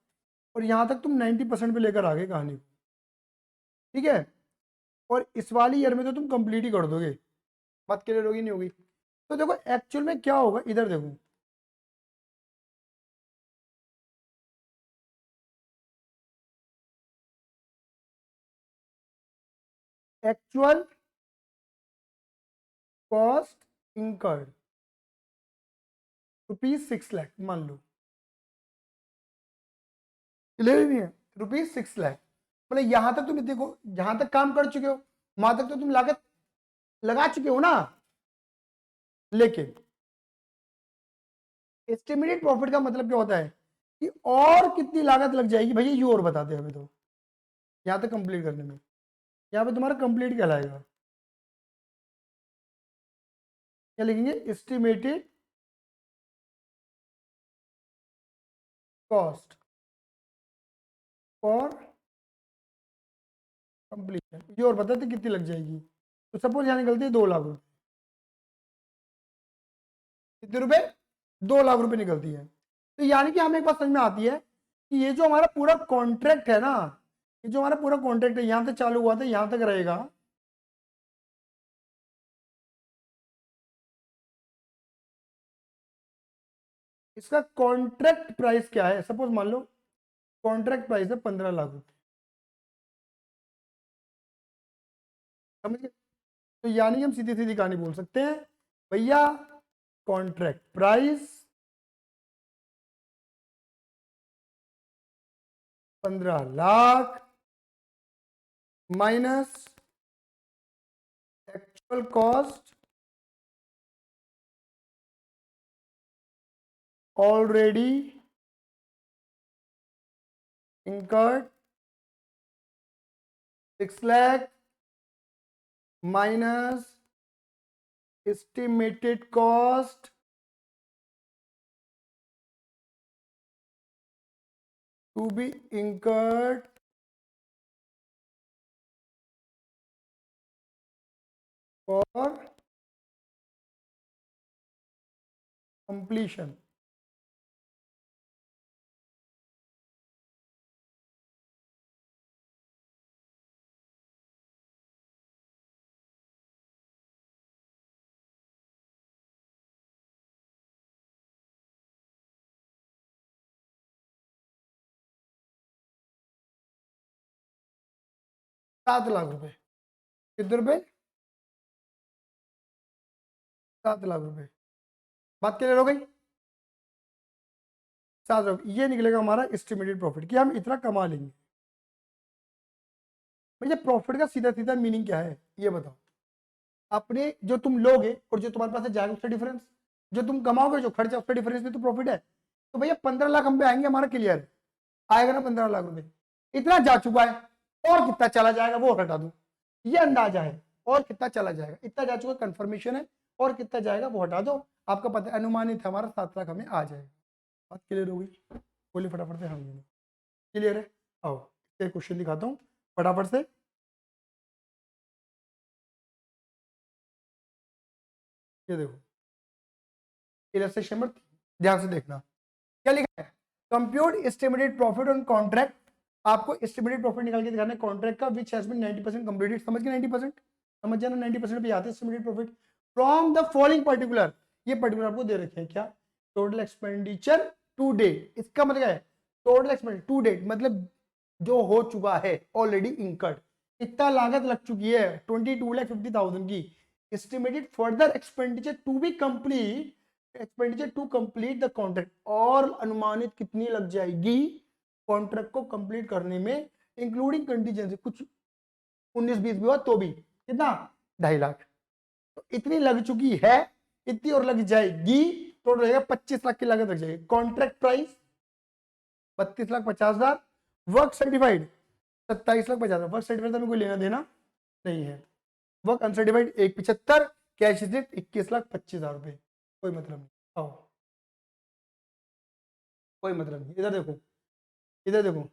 और यहां तक तुम 90% पे लेकर आ गए कहानी को, ठीक है। और इस वाली ईयर में तो तुम कंप्लीट ही कर दोगे, बात क्लियर होगी नहीं होगी? तो देखो एक्चुअल में क्या होगा, इधर देखो, एक्चुअल कॉस्ट इंकर्ड ₹6 लाख मान लो, क्लियर नहीं है, ₹6 लाख। मतलब यहां तक तुम देखो, जहां तक काम कर चुके हो वहां तक तो तुम लागत लगा चुके हो ना, लेकिन एस्टिमेटेड प्रॉफिट का मतलब क्या होता है कि और कितनी लागत लग जाएगी भैया, ये और बता दे हमें तो, यहां तक कंप्लीट करने में। यहाँ पे तुम्हारा कंप्लीट कहलाएगा। क्या लिखेंगे? Estimated cost for completion. ये और बताते कितनी लग जाएगी। तो सपोज यहाँ निकलती है 2 लाख रुपए। कितने रुपए? 2 लाख रुपए निकलती है। तो यानी कि हमें एक बात समझ में आती है कि ये जो हमारा पूरा कॉन्ट्रैक्ट है ना, ये जो हमारा पूरा कॉन्ट्रैक्ट है, यहां से चालू हुआ था यहां तक रहेगा। इसका कॉन्ट्रैक्ट प्राइस क्या है? सपोज मान लो कॉन्ट्रैक्ट प्राइस है 15 लाख रुपए। समझ गए? तो यानी हम सीधी सीधी कहानी बोल सकते हैं, भैया contract price 15 lakh minus actual cost already incurred 6 lakh minus estimated cost to be incurred for completion। ₹7 lakh. कितने रुपए? 7 लाख रुपए। बात क्लियर हो गई? 7 लाख ये निकलेगा हमारा एस्टिमेटेड प्रॉफिट कि हम इतना कमा लेंगे। भैया प्रॉफिट का सीधा सीधा मीनिंग क्या है ये बताओ। अपने जो तुम लोगे और जो तुम्हारे पास से जाएगा उसका डिफरेंस, जो तुम कमाओगे जो खर्चा उसका डिफरेंस भी तो प्रॉफिट है। तो भैया 15 लाख हम पे आएंगे, हमारा क्लियर आएगा ना 15 लाख रुपए। इतना जा चुका है, और कितना चला जाएगा वो हटा दो, ये अंदाजा है। और कितना चला जाएगा, इतना जा चुका कंफर्मेशन है, और कितना जाएगा वो हटा दो। आपका पता अनुमानित है हमारा 7 लाख हमें आ जाएगा। बात क्लियर होगी? बोलिए फटाफट से। हाँ क्लियर है। आओ एक क्वेश्चन दिखाता हूँ फटाफट से। ये देखो इलस्ट्रेशन नंबर 3, ध्यान से देखना क्या लिखा है। Compute estimated profit on contract. आपको एस्टिमेटेड प्रॉफिट निकाल के दिखाना है कॉन्ट्रैक्ट का विच हैज बीन 90% कंप्लीटेड। समझ गए? 90% समझ जाना। 90% पे आते हैं estimated profit from the following particular. ये पर्टिकुलर आपको दे रखे हैं क्या? Total expenditure to date. इसका मतलब है टोटल एक्सपेंडिचर टू डेट मतलब जो हो चुका है ऑलरेडी इंकर्ड। इतना लागत लग चुकी है 22,50,000 की। Estimated further expenditure to be complete, expenditure to complete the contract. और अनुमानित कितनी लग जाएगी कॉन्ट्रैक्ट को कंप्लीट करने में, इंक्लूडिंग कंटीजेंसी। कुछ 19-20 भी हुआ तो भी कितना? 2.5 लाख। तो इतनी लग चुकी है, इतनी और लग जाएगी, टोटल रहेगा 25 लाख की लागत लग जाएगी। Contract price 32,50,000। Work certified 27,50,000। Work certified में कोई लेना देना नहीं है। Work uncertified 1,75। कैश रिसिप्ट 21,25,000 रुपए। कोई मतलब नहीं। आओ कोई मतलब नहीं। इधर देखो, इधर देखो।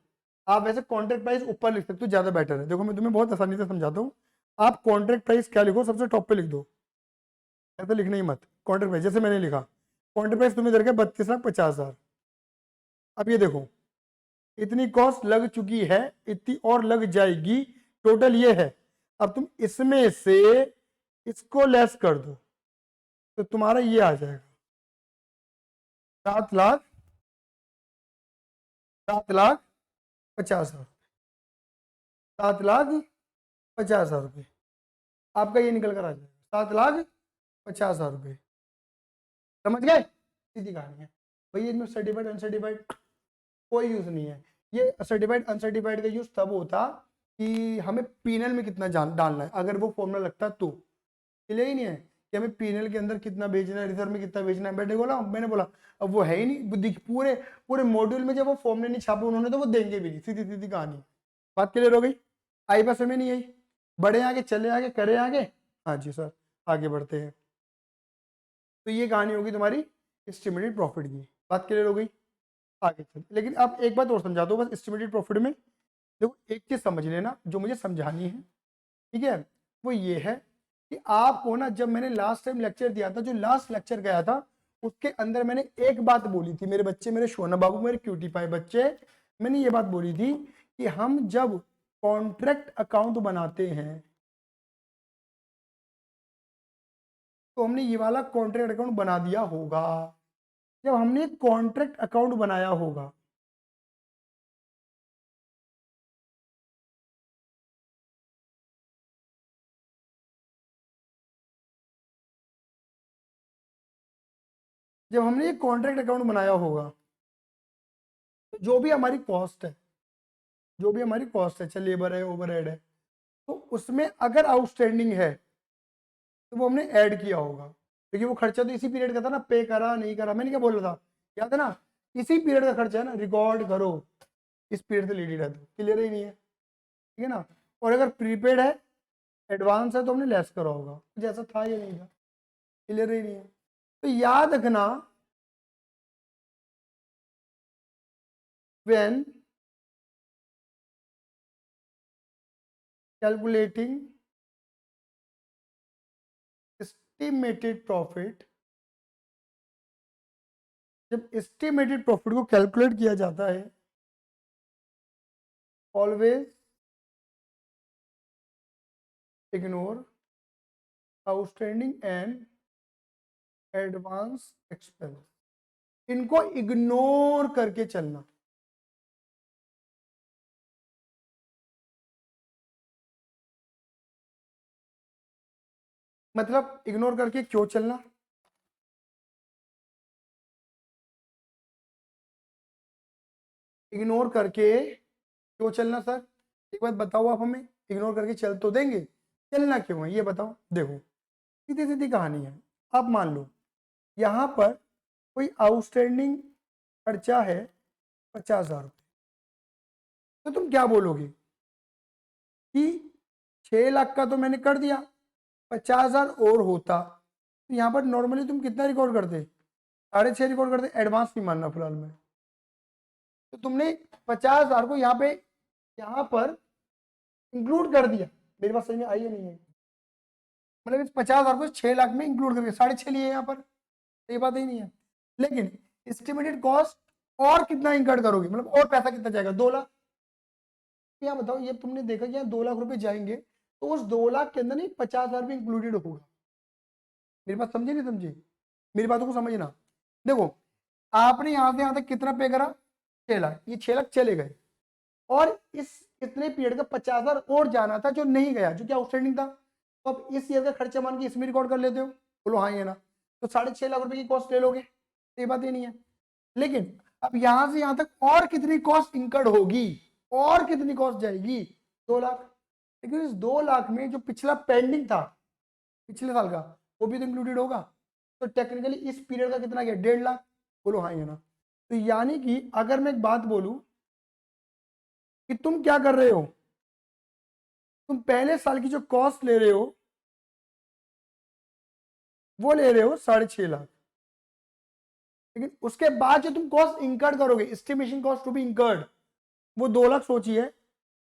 आप वैसे कॉन्ट्रैक्ट प्राइस ऊपर लिख सकते हो, ज्यादा बेटर है। देखो मैं तुम्हें बहुत आसानी से समझाता हूँ। आप कॉन्ट्रैक्ट प्राइस क्या लिखो, सबसे टॉप पे लिख दो। ऐसे लिखना ही मत। कॉन्ट्रैक्ट प्राइस जैसे मैंने लिखा, कॉन्ट्रैक्ट प्राइस तुम्हें इधर के 32,50,000। अब ये देखो इतनी कॉस्ट लग चुकी है, इतनी और लग जाएगी, टोटल ये है। अब तुम इसमें से इसको लेस कर दो तो तुम्हारा ये आ जाएगा 7 लाख 7,50,000। 7,50,000 रुपये आपका ये निकल कर आ जाएगा। 7,50,000 रुपये। समझ गए? सीधी कहानी है भैया। इसमें सर्टिफाइड अनसर्टिफाइड कोई यूज नहीं है। ये सर्टिफाइड अनसर्टिफाइड का यूज तब होता कि हमें पीनल में कितना डालना है, अगर वो फॉर्मूला लगता तो। क्लियर ही नहीं है कि हमें पीनल के अंदर कितना भेजना है, रिजर्व में कितना भेजना है। बेटे बोला, मैंने बोला अब वो है ही नहीं। पूरे पूरे मॉड्यूल में जब वो फॉर्मूले नहीं छापे उन्होंने तो वो देंगे भी नहीं। सीधी सीधी कहानी। बात क्लियर हो गई? आई बस में नहीं आई? बढ़े आगे, चले आगे, करे आगे। हाँ जी सर, आगे बढ़ते हैं। तो ये कहानी होगी तुम्हारी एस्टिमेटेड प्रॉफिट की। बात क्लियर हो गई? आगे चलते, लेकिन अब एक बात और समझा दो बस एस्टिमेटेड प्रॉफिट में। देखो एक चीज समझ लेना जो मुझे समझानी है, ठीक है, वो ये है कि आपको ना, जब मैंने लास्ट टाइम लेक्चर दिया था, जो लास्ट लेक्चर गया था, उसके अंदर मैंने एक बात बोली थी मेरे बच्चे, मेरे शोना बाबू, मेरे क्यूटी पाए बच्चे, मैंने ये बात बोली थी कि हम जब कॉन्ट्रैक्ट अकाउंट बनाते हैं तो हमने ये वाला कॉन्ट्रैक्ट अकाउंट बना दिया होगा। जब हमने कॉन्ट्रैक्ट अकाउंट बनाया होगा, जब हमने कॉन्ट्रैक्ट अकाउंट बनाया होगा, तो जो भी हमारी कॉस्ट है, जो भी हमारी कॉस्ट है, चाहे लेबर है, ओवरहेड है, तो उसमें अगर आउटस्टैंडिंग है तो वो हमने ऐड किया होगा, क्योंकि वो खर्चा तो इसी पीरियड का था ना, पे करा नहीं करा, मैंने क्या बोल रहा था, याद है ना, इसी पीरियड का खर्चा है ना, रिकॉर्ड करो, इस पीरियड से रिलेटेड है, तो क्लियर ही नहीं है, ठीक है ना। और अगर प्रीपेड है, एडवांस है, तो हमने लेस करा होगा, जैसा था या नहीं था, क्लियर ही नहीं है। तो याद रखना, व्हेन कैलकुलेटिंग एस्टिमेटेड प्रॉफिट, जब एस्टिमेटेड प्रॉफिट को कैलकुलेट किया जाता है, always ignore outstanding and advance expense, इनको इग्नोर करके चलना। मतलब इग्नोर करके क्यों चलना? इग्नोर करके क्यों चलना सर? एक बात बताओ आप हमें, इग्नोर करके चल तो देंगे, चलना क्यों है ये बताओ। देखो सीधी सीधी कहानी है, आप मान लो यहाँ पर कोई आउटस्टैंडिंग खर्चा है 50,000 रुपये, तो तुम क्या बोलोगे कि 6 लाख का तो मैंने कर दिया, 50,000 और होता, तो यहाँ पर नॉर्मली तुम कितना रिकॉर्ड करते? 6.5 रिकॉर्ड करते, एडवांस नहीं मानना फिलहाल में। तो तुमने 50,000 को यहाँ पर इंक्लूड कर दिया, मेरी बात समझ में आई है नहीं है? मतलब इस 50,000 को 6 लाख में इंक्लूड करके 6.5 लिए यहाँ पर, ये बात ही नहीं है। लेकिन एस्टिमेटेड कॉस्ट और कितना इंकर्ड करोगे, मतलब और पैसा कितना जाएगा? 2 लाख। यहाँ बताओ, ये तुमने देखा कि यहाँ 2 लाख रुपए जाएंगे, तो उस 2 लाख के अंदर नहीं 50,000 भी इंक्लूडेड होगा। मेरी बात समझे नहीं समझे? मेरी बातों को समझना। देखो आपने यहाँ से यहाँ तक कितना पे करा? 6 लाख, ये 6 लाख चले गए, और इस इतने पीरियड का 50,000 और जाना था जो नहीं गया, जो कि आउटस्टैंडिंग था, तो अब इस ईयर का खर्चा मान के इसमें रिकॉर्ड कर लेते हो, बोलो हाँ ये ना, तो 6.5 लाख रुपए की कॉस्ट ले लोगे, ये बात ही नहीं है। लेकिन अब यहां से यहां तक और कितनी कॉस्ट इंकर्ड होगी, और कितनी कॉस्ट जाएगी? 2 लाख। लेकिन इस 2 लाख में जो पिछला पेंडिंग था पिछले साल का, वो भी तो इंक्लूडेड होगा, तो टेक्निकली इस पीरियड का कितना गया? 1.5 लाख, बोलो हाँ ये ना। तो यानी कि अगर मैं एक बात बोलूं कि तुम क्या कर रहे हो, तुम पहले साल की जो कॉस्ट ले रहे हो वो ले रहे हो 6.5 लाख, लेकिन उसके बाद जो तुम कॉस्ट इंकर्ड करोगे, estimation cost to be incurred, वो 2 लाख सोची है,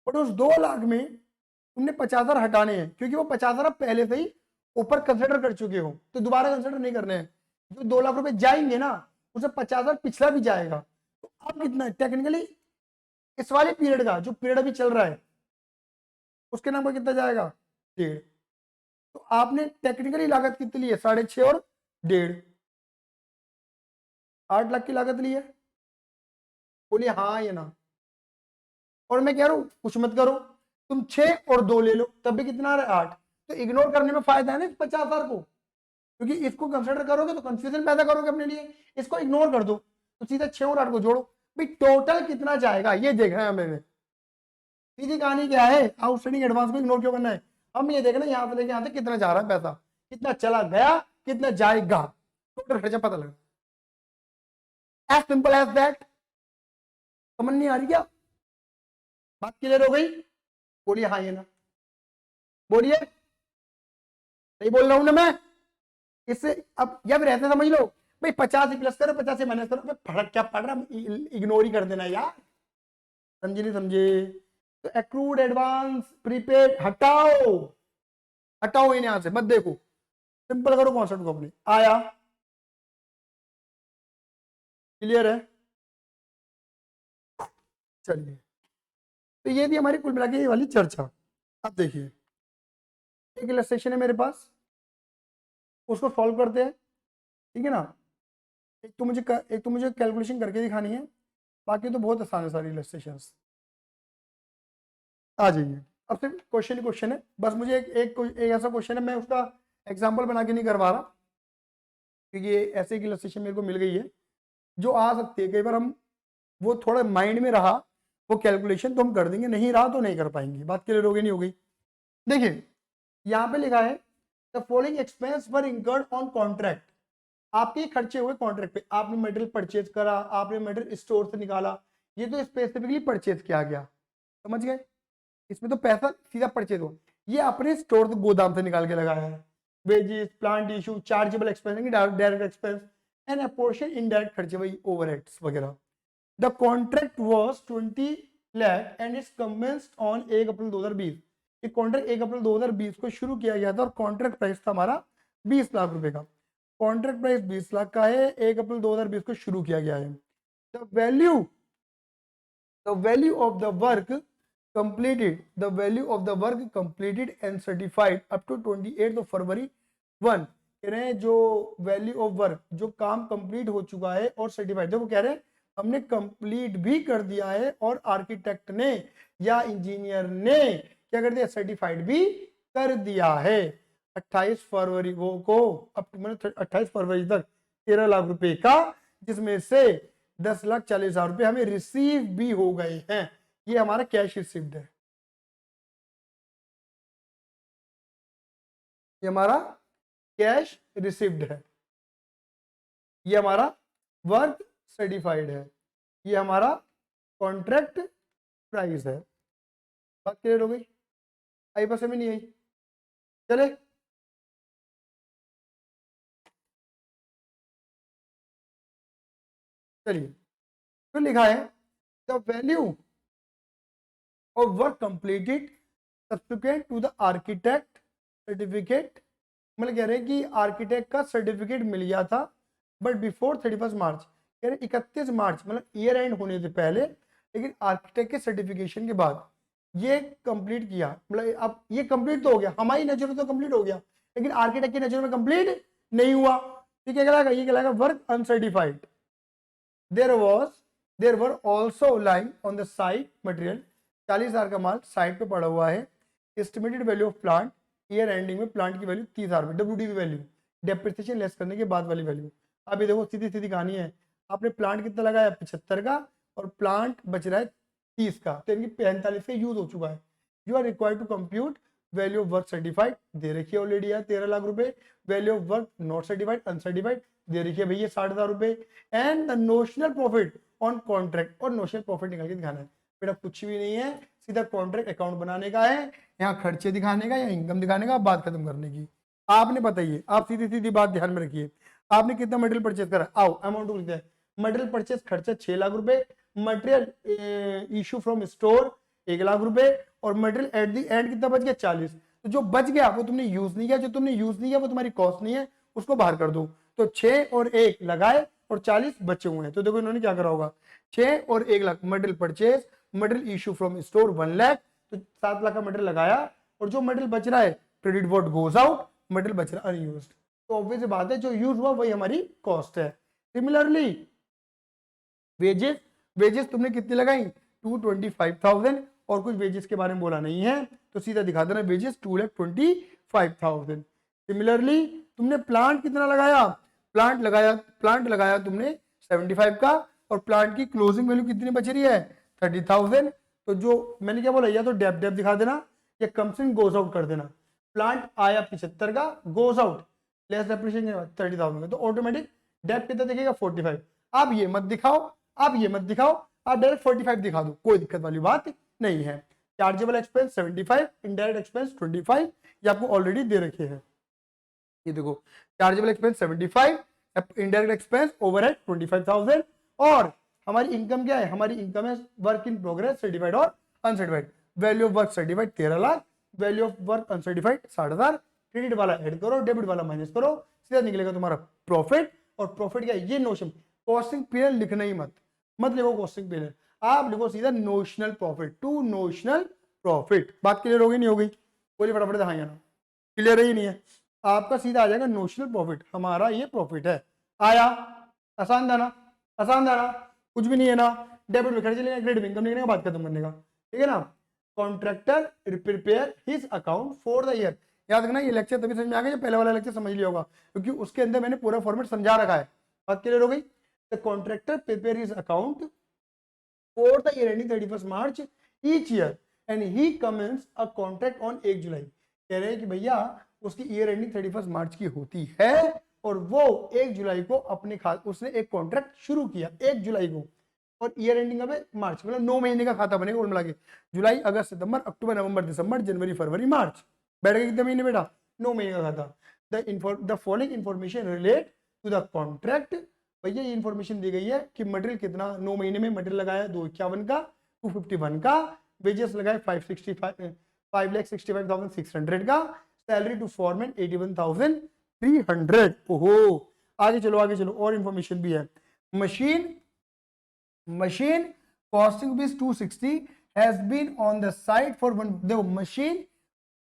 बट उस 2 लाख में तुमने 50,000 हटाने हैं, क्योंकि वो 50,000 पहले से ही ऊपर कंसिडर कर चुके हो, तो दोबारा कंसिडर नहीं करने हैं। जो 2 लाख रुपए जाएंगे ना, उसे 50,000 पिछला भी जाएगा, तो अब कितना है टेक्निकली इस वाले पीरियड का, जो पीरियड अभी चल रहा है उसके नाम पर कितना जाएगा? 1.5। तो आपने टेक्निकली लागत कितनी ली है? 6.5 और 1.5, 8 लाख की लागत ली है। बोलिए हाँ या ना। और मैं कह रहा हूं कुछ मत करो, तुम 6 और 2 ले लो, तब भी कितना आ रहा है? 8। तो इग्नोर करने में फायदा है ना इस 50,000 को, क्योंकि इसको कंसिडर करोगे तो कंफ्यूजन पैदा करोगे अपने लिए, इसको इग्नोर कर दो, तो सीधा 6 और 8 को जोड़ो, भाई टोटल कितना जाएगा ये देखना है हमें। सीधी कहानी क्या है, आउटस्टैंडिंग एडवांस को इग्नोर क्यों करना है? हम ये देखना यहाँ से लेके यहाँ तक कितना जा रहा है पैसा, कितना चला गया, कितना जाएगा, टोटल खर्चा पता लगा, एज सिंपल एज दैट। समझ नहीं आ रही क्या? बात क्लियर हो गई? बोलिए हाँ ये ना। बोलिए, नहीं बोल रहा हूं ना मैं। इससे अब या फिर ऐसे समझ लो भाई, 50 ही प्लस करो 50 ही माइनस करो, फर्क क्या पड़ रहा, इग्नोर ही कर देना यार। समझे नहीं समझे? तो एक्रूड, एडवांस, प्रीपेड हटाओ, हटाओ इन्हें यहां से, मत देखो, सिंपल करो कॉन्सेप्ट को अपने। आया, क्लियर है? चलिए, तो ये थी हमारी कुल मिला के ये वाली चर्चा। अब देखिए, एक इलस्ट्रेशन है मेरे पास, उसको सॉल्व करते हैं, ठीक है ना। एक तो मुझे कैलकुलेशन करके दिखानी है, बाकी तो बहुत आसान है सारी इलस्ट्रेशंस। आ जाइए, अब सिर्फ क्वेश्चन ही क्वेश्चन है, बस मुझे एक ऐसा क्वेश्चन है, मैं उसका एग्जाम्पल बना के नहीं करवा रहा, क्योंकि ये ऐसे एक इलस्ट्रेशन मेरे को मिल गई है जो आ सकती है। कई बार हम वो थोड़ा माइंड में रहा वो कैलकुलेशन तो हम कर देंगे, नहीं रहा तो नहीं कर पाएंगे। बात क्लियर हो गई नहीं हो गई? देखिए, यहाँ पे लिखा है the following expense were incurred on contract. आपके खर्चे हुए कॉन्ट्रैक्ट पे, आपने मटेरियल परचेज करा, आपने मटेरियल स्टोर से निकाला, ये तो स्पेसिफिकली परचेज किया गया, समझ गए? इसमें तो पैसा सीधा परचेज हुआ, ये अपने स्टोर से गोदाम से निकाल के लगाया है। Wages, plant issue, chargeable expense, direct expense and a portion indirect खर्चे, वही ओवरहेड्स वगैरह। The contract was 20 lakh and it's commenced on 1 अप्रैल 2020। ये कॉन्ट्रैक्ट 1 अप्रैल 2020 को शुरू किया गया था और कॉन्ट्रैक्ट प्राइस था हमारा 20 लाख रुपए का। कॉन्ट्रैक्ट प्राइस 20 लाख का है, 1 अप्रैल 2020 को शुरू किया गया है। The value of the work completed and certified up to 28th of February 1। कह रहे हैं जो वैल्यू ऑफ वर्क, जो काम कंप्लीट हो चुका है और सर्टिफाइड, देखो कह रहे हैं हमने कंप्लीट भी कर दिया है और आर्किटेक्ट ने या इंजीनियर ने क्या कर दिया, सर्टिफाइड भी कर दिया है 28 फरवरी वो को, अब मतलब 28 फरवरी तक 13 लाख रुपए का, जिसमें से 10,40,000 रुपए हमें रिसीव भी हो गए हैं। ये हमारा कैश रिसीव्ड है, ये हमारा कैश रिसीव्ड है, ये हमारा वर्क सर्टिफाइड है, ये हमारा कॉन्ट्रैक्ट प्राइस है। बात क्लियर हो गई? आई बस में नहीं आई? चले, चलिए, तो लिखा है the value of work completed subsequent to the architect certificate, मतलब कह रहे हैं कि आर्किटेक्ट का सर्टिफिकेट मिल गया था बट बिफोर 31 मार्च, कह रहे 31 मार्च मतलब ईयर एंड होने से पहले, लेकिन आर्किटेक्ट के सर्टिफिकेशन के बाद ये कंप्लीट किया, मतलब अब ये कंप्लीट तो हो गया, हमारी नजर में तो कंप्लीट हो गया, लेकिन आर्किटेक्ट की नजर में कंप्लीट नहीं हुआ। ठीक है, कहलाएगा, ये कहलाएगा work uncertified. There were also lying on the site material, 40,000 का माल साइट पे पड़ा हुआ है। Estimated value of plant, year ending में प्लांट की वैल्यू 30,000 रुपये, WDV वैल्यू, डेप्रिसिएशन लेस करने के बाद वाली वैल्यू। अभी देखो सीधी सीधी कहानी है, आपने प्लांट कितना लगाया 75 का और प्लांट बच रहा है 30 का, तो इनकी 45 का यूज हो चुका है। You are required to compute value of work certified, दे रखी है ऑलरेडी यार 13 लाख रुपए। Value of work not certified, uncertified, दे रखी है भैया 60,000 रुपए। And the notional profit on contract, और नोशनल प्रॉफिट निकाल के दिखाना है। बेटा कुछ भी नहीं है, सीधा कॉन्ट्रैक्ट अकाउंट बनाने का है, यहाँ खर्चे दिखाने का या इनकम दिखाने का, बात खत्म करने की। आपने बताइए, आप सीधी सीधी बात ध्यान में रखिए, आपने कितना मटेरियल परचेज करा, आओ अमाउंट लिखते हैं। मटेरियल परचेज खर्चा 6 लाख रुपए, material issue from store 1 lakh रुपए, और मटेरियल एट दी एंड कितना बच गया 40। तो जो बच गया वो तुमने यूज नहीं किया, जो तुमने यूज नहीं किया वो तुम्हारी कॉस्ट नहीं है, उसको बाहर कर दो। तो 6 और 1 लगाए और 40 बचे हुए हैं, तो देखो इन्होंने क्या करा होगा, 6 और 1 lakh material purchase, material issue from store 1 lakh, तो 7 लाख का मटेरियल लगाया, और जो मटेरियल बच रहा है credit what goes out, material बच रहा है अनयूज्ड। तो ऑब्वियस बात है जो यूज हुआ वही हमारी कॉस्ट है। सिमिलरली वेजेस, वेजेस तुमने कितनी लगाई 225,000, और कुछ वेजेस के बारे में बोला नहीं है तो सीधा दिखा देना वेजेस 2,25,000। सिमिलरली तुमने प्लांट कितना लगाया, प्लांट लगाया तुमने 75 का, और प्लांट की क्लोजिंग वैल्यू कितनी बच रही है 30,000। तो जो मैंने क्या बोला, या तो डेप डेप दिखा देना या कमसिंग गोज आउट कर देना। प्लांट आया 75 का, गोज आउट लेस डेप्रिसिएशन 30,000 का, तो ऑटोमेटिक डेप कितना दिखेगा 45। आप ये मत दिखाओ, आप ये मत दिखाओ, आप डायरेक्ट 45 दिखा दो, कोई दिक्कत वाली बात नहीं है। चार्जेबल एक्सपेंस 75, इनडायरेक्ट एक्सपेंस 25, ये आपको ऑलरेडी दे रखे हैं। ये देखो chargeable expense 75, indirect expense overhead 25,000, और हमारी इनकम क्या है, हमारी इनकम है वर्क इन प्रोग्रेस सर्टिफाइड और uncertified. Value of work certified 13 lakh, value of work uncertified 60,000। Credit वाला ऐड करो, डेबिट वाला माइनस करो, सीधा निकलेगा तुम्हारा प्रॉफिट। और प्रॉफिट क्या है, ये नोशन, कॉस्टिंग पीरियड लिखना ही मत लिखो कॉस्टिंग पीरियड, आप लिखो सीधा notional profit to notional profit. बात क्लियर हो गई नहीं हो गई, बोलिए फटाफट, हाँ या ना, क्लियर है ही नहीं है, आपका सीधा आ जाएगा नोशनल प्रॉफिट, हमारा ये प्रॉफिट है। आया, आसान था ना, आसान था ना, कुछ भी नहीं है ना। डेबिट में खर्च लेना, क्रेडिट इनकम लिखने का, बात खत्म करने का, ठीक है ना। Contractor prepare his account for the year. याद रखना ये लेक्चर तभी समझ में आ गया जब पहले वाला लेक्चर समझ लिया होगा, क्योंकि उसके अंदर मैंने पूरा फॉर्मेट समझा रखा है। बात क्लियर हो गई। The contractor prepare his account for the year ending 31 March each year and he commence a contract on 1 July. कह रहे हैं कि भैया उसकी ईयर एंडिंग 31 मार्च की होती है और वो 1 जुलाई को अपने उसने एक कॉन्ट्रैक्ट शुरू किया 1 जुलाई को, और ईयर एंडिंग अब मार्च, मतलब 9 महीने का खाता बनेगा कुल मिला के, जुलाई अगस्त सितंबर अक्टूबर नवंबर दिसंबर जनवरी फरवरी मार्च, बैठ गए कितने महीने बेटा, 9 महीने का खाता। The following information relate to the contract. भैया ये इंफॉर्मेशन दी गई है कि मटेरियल कितना 9 महीने में मटेरियल लगाया 251 का, 251 का, वेजेस लगाए 5,65,600 का, सैलरी टू फॉरमैन 81,300। ओहो, आगे चलो आगे चलो, और इंफॉर्मेशन भी है। Machine costing rupees 260 has been on the site for one. देखो मशीन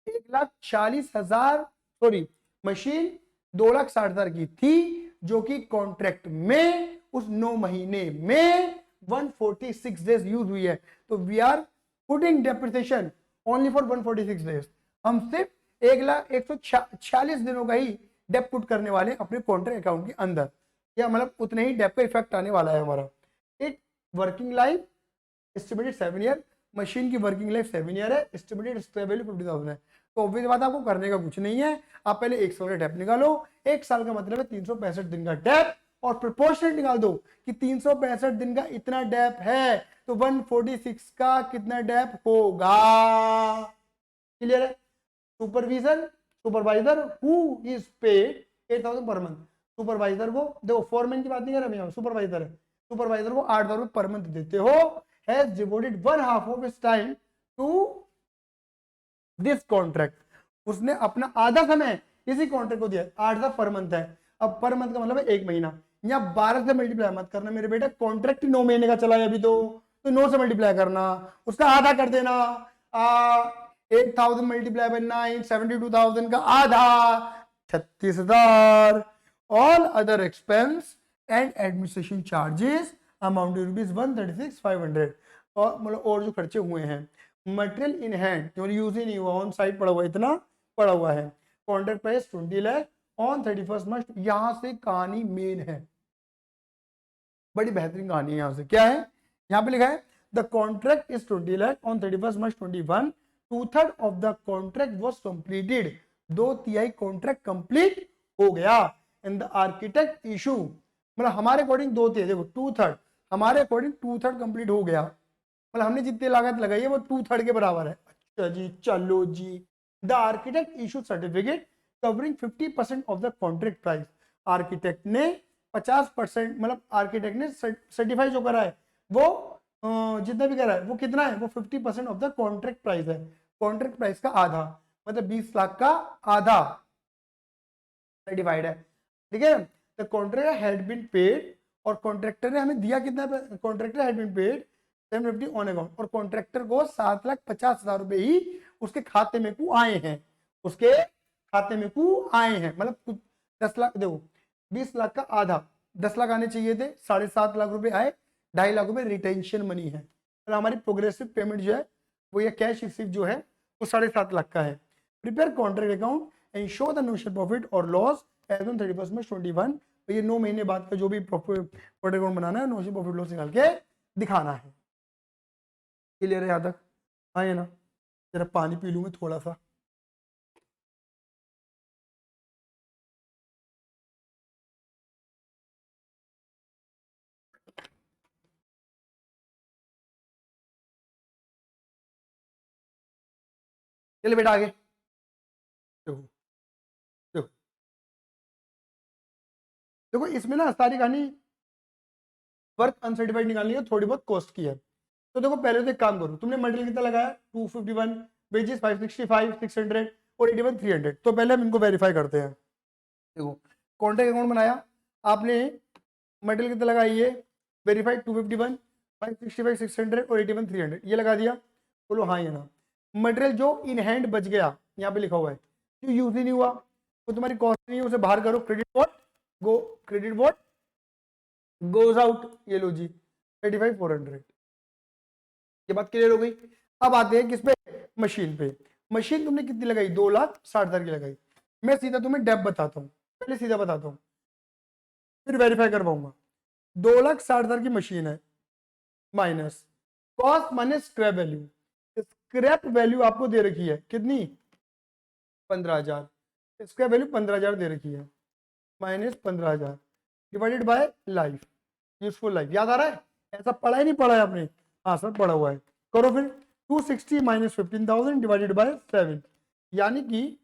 1,40,000, सॉरी मशीन 2,60,000 की थी, जो कि कॉन्ट्रैक्ट में उस 9 महीने में 146 डेज यूज हुई है। तो we are putting depreciation only for 146 days. हम सिर्फ 1,146 दिनों का ही डेप पुट करने वाले अपने कॉन्ट्रैक्ट अकाउंट के अंदर, या मतलब उतने ही डेप का इफेक्ट आने वाला है हमारा। It working life estimated 7 year, machine की वर्किंग लाइफ 7 ईयर है, एस्टिमेटेड स्क्रैप वैल्यू 50,000 है। तो ऑब्वियस बात आपको करने का कुछ नहीं है, आप पहले 1 साल का डेप निकालो, 1 साल का मतलब है 365 दिन का डेप, और प्रोपोर्शनल निकाल दो कि 365 दिन का इतना डेप है तो 146 का कितना डेप होगा। क्लियर है। Supervisor who is paid 8,000 per month. Supervisor को देखो, फोरमैन की बात नहीं कर रहा, सुपरवाइजर है, सुपरवाइजर को 8,000 रुपए पर मंथ देते हो, has devoted 1/2 of his time to this contract. उसने अपना आधा समय इसी कॉन्ट्रैक्ट को दिया, 8,000 पर मंथ है। अब पर मंथ का मतलब है 1 महीना, या 12 से मल्टीप्लाई मत करना मेरे बेटा, कॉन्ट्रैक्ट 9 महीने का चला है अभी, तो 9 से मल्टीप्लाई करना, उसका आधा कर देना। 8,000 मल्टीप्लाई बाय 9, 72,000 का आधा 36,000। All other expense and administration charges amount to rupees 136,500। और मतलब और जो खर्चे हुए हैं, मटेरियल इन हैंड जो यूज ही नहीं हुआ, ऑन साइट पड़ा हुआ, इतना पड़ा हुआ है। कॉन्ट्रैक्ट प्राइस 20 लाख ऑन 31 मार्च। यहां से कहानी मेन है, बड़ी बेहतरीन कहानी है। यहां से क्या है, यहां पे लिखा है the contract is 20 lakh on 31 March 21, 2/3 of the contract was completed. 2/3 contract complete हो गया इन द आर्किटेक्ट इशू, मतलब हमारे अकॉर्डिंग 2/3, देखो 2/3 हमारे अकॉर्डिंग 2/3 कंप्लीट हो गया, मतलब हमने जितनी लागत लगाई है वो 2/3 के बराबर है। अच्छा जी, चलो जी। The architect issue certificate covering 50% of the contract price. Architect ने 50%, मतलब आर्किटेक्ट ने सर्टिफाई जो करा है वो जितना भी करा है वो कितना है, वो 50% ऑफ द कॉन्ट्रैक्ट प्राइस है। कॉन्ट्रैक्ट प्राइस का आधा, मतलब 20 लाख का आधा सर्टिफाइड है, ठीक है। The contractor had been paid, और कॉन्ट्रैक्टर ने हमें दिया कितना, contractor had been paid 750 on account, और कॉन्ट्रैक्टर को 7,50,000 रुपए ही उसके खाते में को आए हैं, उसके खाते में को आए हैं, मतलब कुछ 10 लाख, देखो 20 लाख का आधा, 10 लाख आने चाहिए थे, 7.5 लाख रुपए आए, 2.5 लाख रुपए रिटेंशन मनी है, मतलब हमारी प्रोग्रेसिव पेमेंट जो है वो, या कैश रिसीव जो है वो 7.5 लाख का है। Prepare contract account and show the notional profit और लॉस एज ऑन 31 मार्च 21। तो ये 9 महीने बाद का जो भी प्रॉफिट अकाउंट बनाना है, नोशनल प्रॉफिट लॉस निकाल के दिखाना है। क्लियर है यहाँ तक, हाँ ये ना, जरा पानी पी लूँ मैं थोड़ा सा। चलिए बेटा आगे। देखो देखो देखो इसमें ना सारी कहानी वर्क अनसर्टिफाइड निकालनी है, थोड़ी बहुत कॉस्ट की है। तो देखो पहले तो एक काम करो, तुमने मटेरियल कितना लगाया 251, वेजेस 565, 600 और 81 300। तो पहले हम इनको वेरीफाई करते हैं। देखो कॉन्ट्रैक्ट अकाउंट बनाया आपने, मटेरियल कितना लगाई है, वेरीफाइड 251, 565, 600 और 81 300 ये लगा दिया। बोलो हाँ या ना। मटेरियल जो इन हैंड बच गया, यहाँ पे लिखा हुआ है, जो यूज ही नहीं हुआ, वो तुम्हारी कॉस्ट नहीं है, उसे बाहर करो, credit what go, credit what goes out. ये लो जी 35,400। ये बात क्लियर हो गई। अब आते हैं किस पे, मशीन पे। मशीन तुमने कितनी लगाई, 2,60,000 की लगाई। मैं सीधा तुम्हें डेप बताता हूँ, पहले सीधा बताता हूँ फिर वेरीफाई करवाऊंगा। 2,60,000 की मशीन है, minus cost minus scrap value. Scrap value आपको दे रखी है कितनी, 15,000। स्क्रैप वैल्यू 15,000 दे रखी है, minus 15,000 divided by life, useful life. याद आ रहा है, ऐसा पढ़ा ही नहीं पढ़ा है आपने, हाँ सर पढ़ा हुआ है। करो फिर 260 माइनस 15,000 डिवाइडेड बाय 7, यानी कि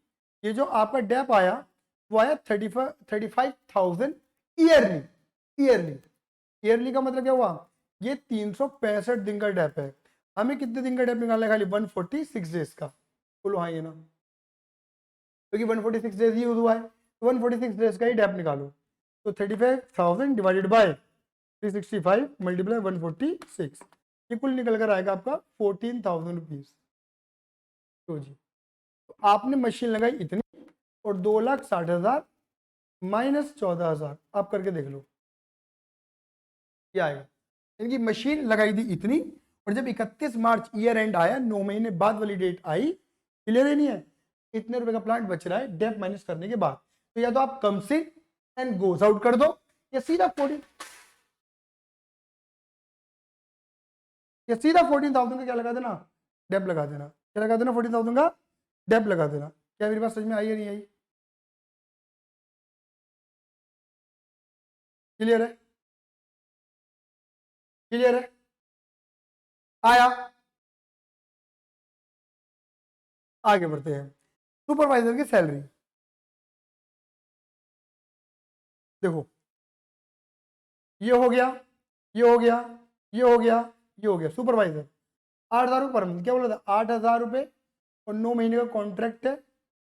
ये जो आपका डेप आया वो आया 35,000 ईयरली। ईयरली ईयरली का मतलब क्या हुआ, ये 365 दिन का डेप है। हमें कितने दिन का डेप निकालना है, खाली 146 डेज का। बोलो हाँ ये ना, क्योंकि 146 डेज यूज हुआ है, तो 146 डेज का ही डेप निकालो। तो 35,000 डिवाइडेड बाय 365 मल्टीप्लाई 146, ये कुल निकल कर आएगा आपका 14,000 रुपीज। तो जी तो आपने मशीन लगाई इतनी, और 2,60,000 माइनस 14,000 आप करके देख लो क्या आएगा। इनकी मशीन लगाई थी इतनी, और जब 31 मार्च ईयर एंड आया, 9 महीने बाद वाली डेट आई, क्लियर ही नहीं है, इतने रुपए का प्लांट बच रहा है डेप माइनस करने के बाद। तो या तो आप comes in and goes out कर दो, या सीधा 14,000 का क्या लगा देना, डेप लगा देना। क्या लगा देना, 14,000 का डेप लगा देना। क्या मेरी बात समझ में आई या नहीं आई, क्लियर है, क्लियर है, आया। आगे बढ़ते हैं, सुपरवाइजर की सैलरी। देखो ये हो गया, ये हो गया, ये हो गया, ये हो गया। सुपरवाइजर 8,000 रुपये पर मंथ, क्या बोला था, 8,000 रुपये, और 9 महीने का कॉन्ट्रैक्ट है,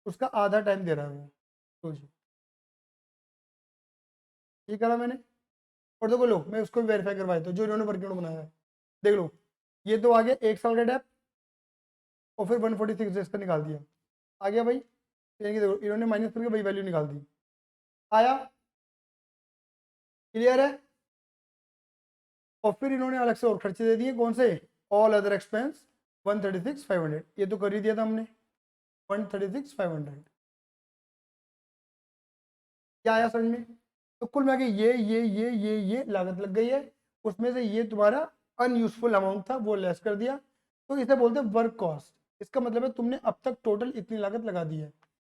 उसका आधा टाइम दे रहा है वो। तो जी ये करा मैंने, और देखो लो मैं उसको भी वेरीफाई करवाया था जो इन्होंने वर्किंग बनाया है। देख लो ये तो आ गया 1 साल का डेप, और फिर 146 डेज का निकाल दिया, आ गया भाई। यानी कि देखो इन्होंने माइनस करके भाई वैल्यू निकाल दी, आया, क्लियर है। और फिर इन्होंने अलग से और खर्चे दे दिए, कौन से, ऑल अदर एक्सपेंस 136,500, ये तो कर ही दिया था हमने 136,500। क्या आया समझ में, तो कुल मिला के ये लागत लग गई है, उसमें से ये तुम्हारा अनयूजफुल अमाउंट था वो लेस कर दिया। तो इसे बोलते हैं वर्क कॉस्ट। इसका मतलब है तुमने अब तक टोटल इतनी लागत लगा दी है।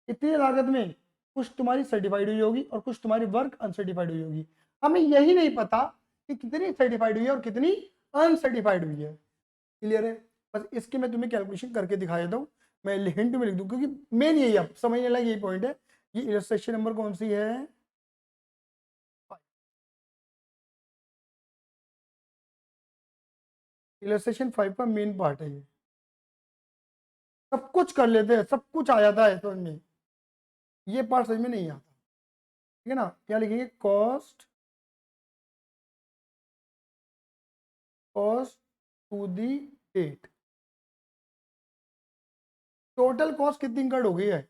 इतनी लागत में कुछ तुम्हारी सर्टिफाइड हुई होगी और कुछ तुम्हारी वर्क अनसर्टिफाइड हुई होगी। हमें यही नहीं पता कि कितनी सर्टिफाइड हुई है और कितनी अनसर्टिफाइड हुई है, क्लियर है। बस इसके मैं तुम्हें कैलकुलेशन करके दिखा देता हूँ, मैं हिंट में लिख दूँ, क्योंकि मेन यही आप समझने लगे यही पॉइंट है। ये इलस्ट्रेशन नंबर कौन सी है, इलस्ट्रेशन 5 का मेन पार्ट है ये। सब कुछ कर लेते हैं, सब कुछ आ जाता है समझ में, ये पार्ट समझ में नहीं आता, ठीक है ना। क्या लिखेंगे, cost, cost to the date, total cost कितनी इंकर्ड हो गई है,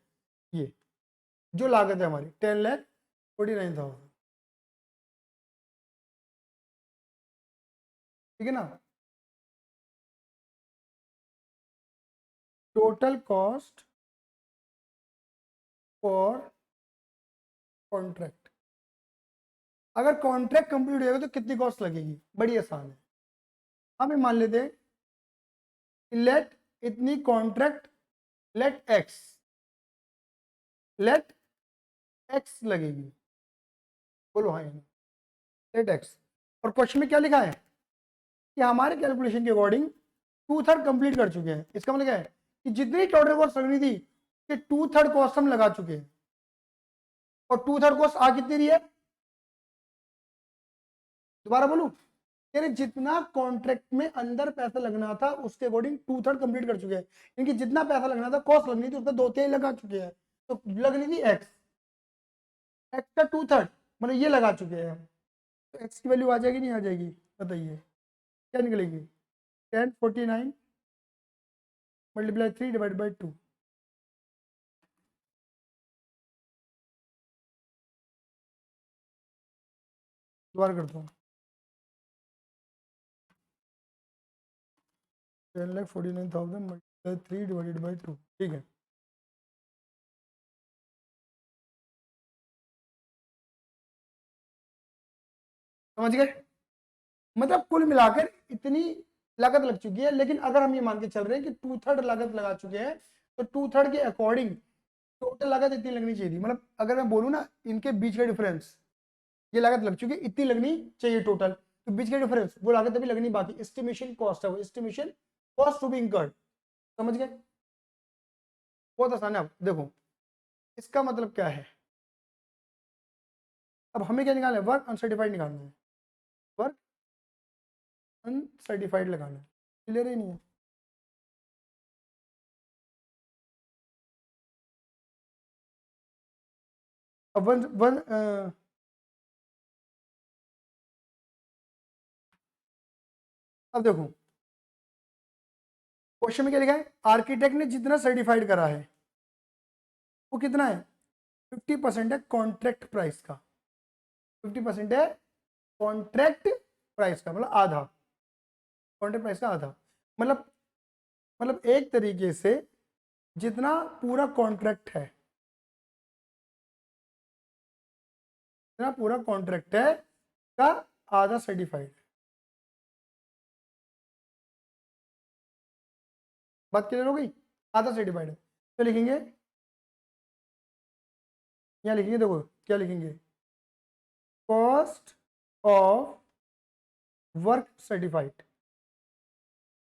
ये जो लागत है हमारी 10,49,000, ठीक है ना। टोटल कॉस्ट फॉर कॉन्ट्रैक्ट, अगर कॉन्ट्रैक्ट कंप्लीट हो जाएगा तो कितनी कॉस्ट लगेगी, बड़ी आसान है। हमें मान लेते हैं लेट इतनी contract, let x, let x लगेगी। बोलो हाँ लेट एक्स। और क्वेश्चन में क्या लिखा है कि हमारे कैलकुलेशन के अकॉर्डिंग 2/3 कंप्लीट कर चुके हैं। इसका मतलब क्या है कि जितनी टोटल कॉस्ट लगनी थी कि 2/3 कॉस्ट हम लगा चुके हैं, और 2/3 कॉस्ट आ कितनी रही है, दोबारा बोलूं, यानी जितना कॉन्ट्रैक्ट में अंदर पैसा लगना था उसके अकॉर्डिंग 2/3 कंप्लीट कर चुके हैं, इनकी जितना पैसा लगना था, कॉस्ट लगनी थी, उसका 2/3 लगा चुके हैं। तो लगनी थी एक्स, एक्स का 2/3 मतलब ये लगा चुके हैं। तो एक्स की वैल्यू आ जाएगी नहीं आ जाएगी, बताइए क्या निकलेगी, 1049 मल्टीप्लाई 3 डिवाइड बाई 2। दोबारा करता हूँ, 10,49,000 मल्टीप्लाई 3 डिवाइडेड बाई 2, ठीक है। समझ गए, मतलब कुल मिलाकर इतनी लागत लग चुकी है। लेकिन अगर हम ये मान के चल रहे हैं कि 2/3 लागत लगा चुके हैं, तो 2/3 के अकॉर्डिंग टोटल लागत इतनी लगनी चाहिए थी। मतलब अगर मैं बोलूँ ना, इनके बीच का डिफरेंस, ये लागत लग चुकी है, इतनी लगनी चाहिए टोटल, तो बीच का डिफरेंस वो लागत अभी लगनी बाकी, एस्टिमेशन कॉस्ट है वो, estimation cost to be incurred. समझ गए, बहुत आसान है। अब देखो इसका मतलब क्या है, अब हमें क्या निकालना है, वर्क अनसर्टिफाइड निकालना है, वर्क अनसर्टिफाइड लगाना है, क्लियर ही नहीं है। अब वन वन अब देखो क्वेश्चन में क्या लिखा है, आर्किटेक्ट ने जितना सर्टिफाइड करा है वो कितना है, 50% है कॉन्ट्रैक्ट प्राइस का, 50% है कॉन्ट्रैक्ट प्राइस का, मतलब आधा, कॉन्ट्रैक्ट प्राइस का आधा, मतलब एक तरीके से जितना पूरा कॉन्ट्रैक्ट है, जितना पूरा कॉन्ट्रैक्ट है का आधा सर्टिफाइड। बात क्लियर हो गई, आधा सर्टिफाइड है। तो लिखेंगे, यहाँ लिखेंगे, देखो क्या लिखेंगे, cost of work certified,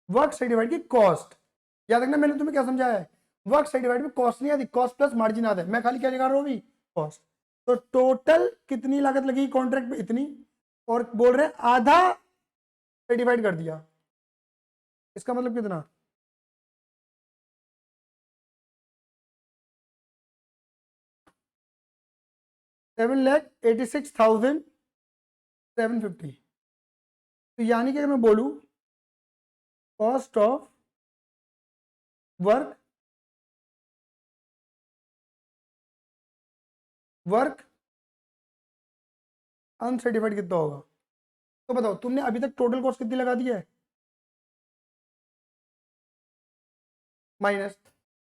work certified की कॉस्ट। याद रखना मैंने तुम्हें क्या समझाया है, वर्क सर्टिफाइड में कॉस्ट नहीं आती, कॉस्ट प्लस मार्जिन आता है, मैं खाली क्या निकाल रहा हूँ अभी, कॉस्ट। तो टोटल कितनी लागत लगी कॉन्ट्रैक्ट में, इतनी, और बोल रहे हैं आधा सर्टिफाइड कर दिया, इसका मतलब कितना, 7,86,750। तो यानी कि अगर मैं बोलूं cost of work, work uncertified कितना होगा, तो बताओ तुमने अभी तक टोटल कॉस्ट कितनी लगा दी है, माइनस,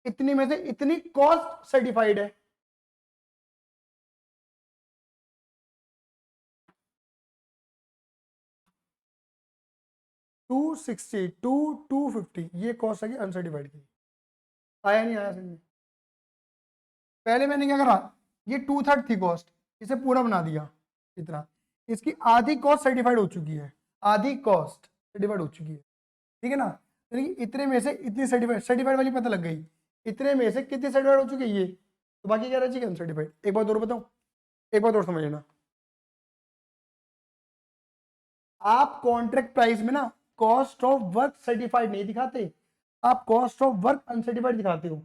इतनी में से इतनी कॉस्ट सर्टिफाइड है, टू 250, ये कॉस्ट है अनसर्टिफाइड की। आया नहीं आया समझ में, पहले मैंने क्या करा, ये 2/3 थी कॉस्ट, इसे पूरा बना दिया इतना, इसकी आधी कॉस्ट सर्टिफाइड हो चुकी है, आधी कॉस्ट सर्टिफाइड हो चुकी है, ठीक है ना। यानी कि इतने में से इतनी सर्टिफाइड, सर्टिफाइड वाली पता लग गई, इतने में से कितनी सर्टिफाइड हो चुकी है ये, तो बाकी क्या रह जाएगी अनसर्टिफाइड। एक बात और बताऊं, एक बात और समझ लेना, आप कॉन्ट्रैक्ट प्राइस में ना कॉस्ट ऑफ वर्क सर्टिफाइड नहीं दिखाते, आप कॉस्ट ऑफ वर्क अनसर्टिफाइड दिखाते हो।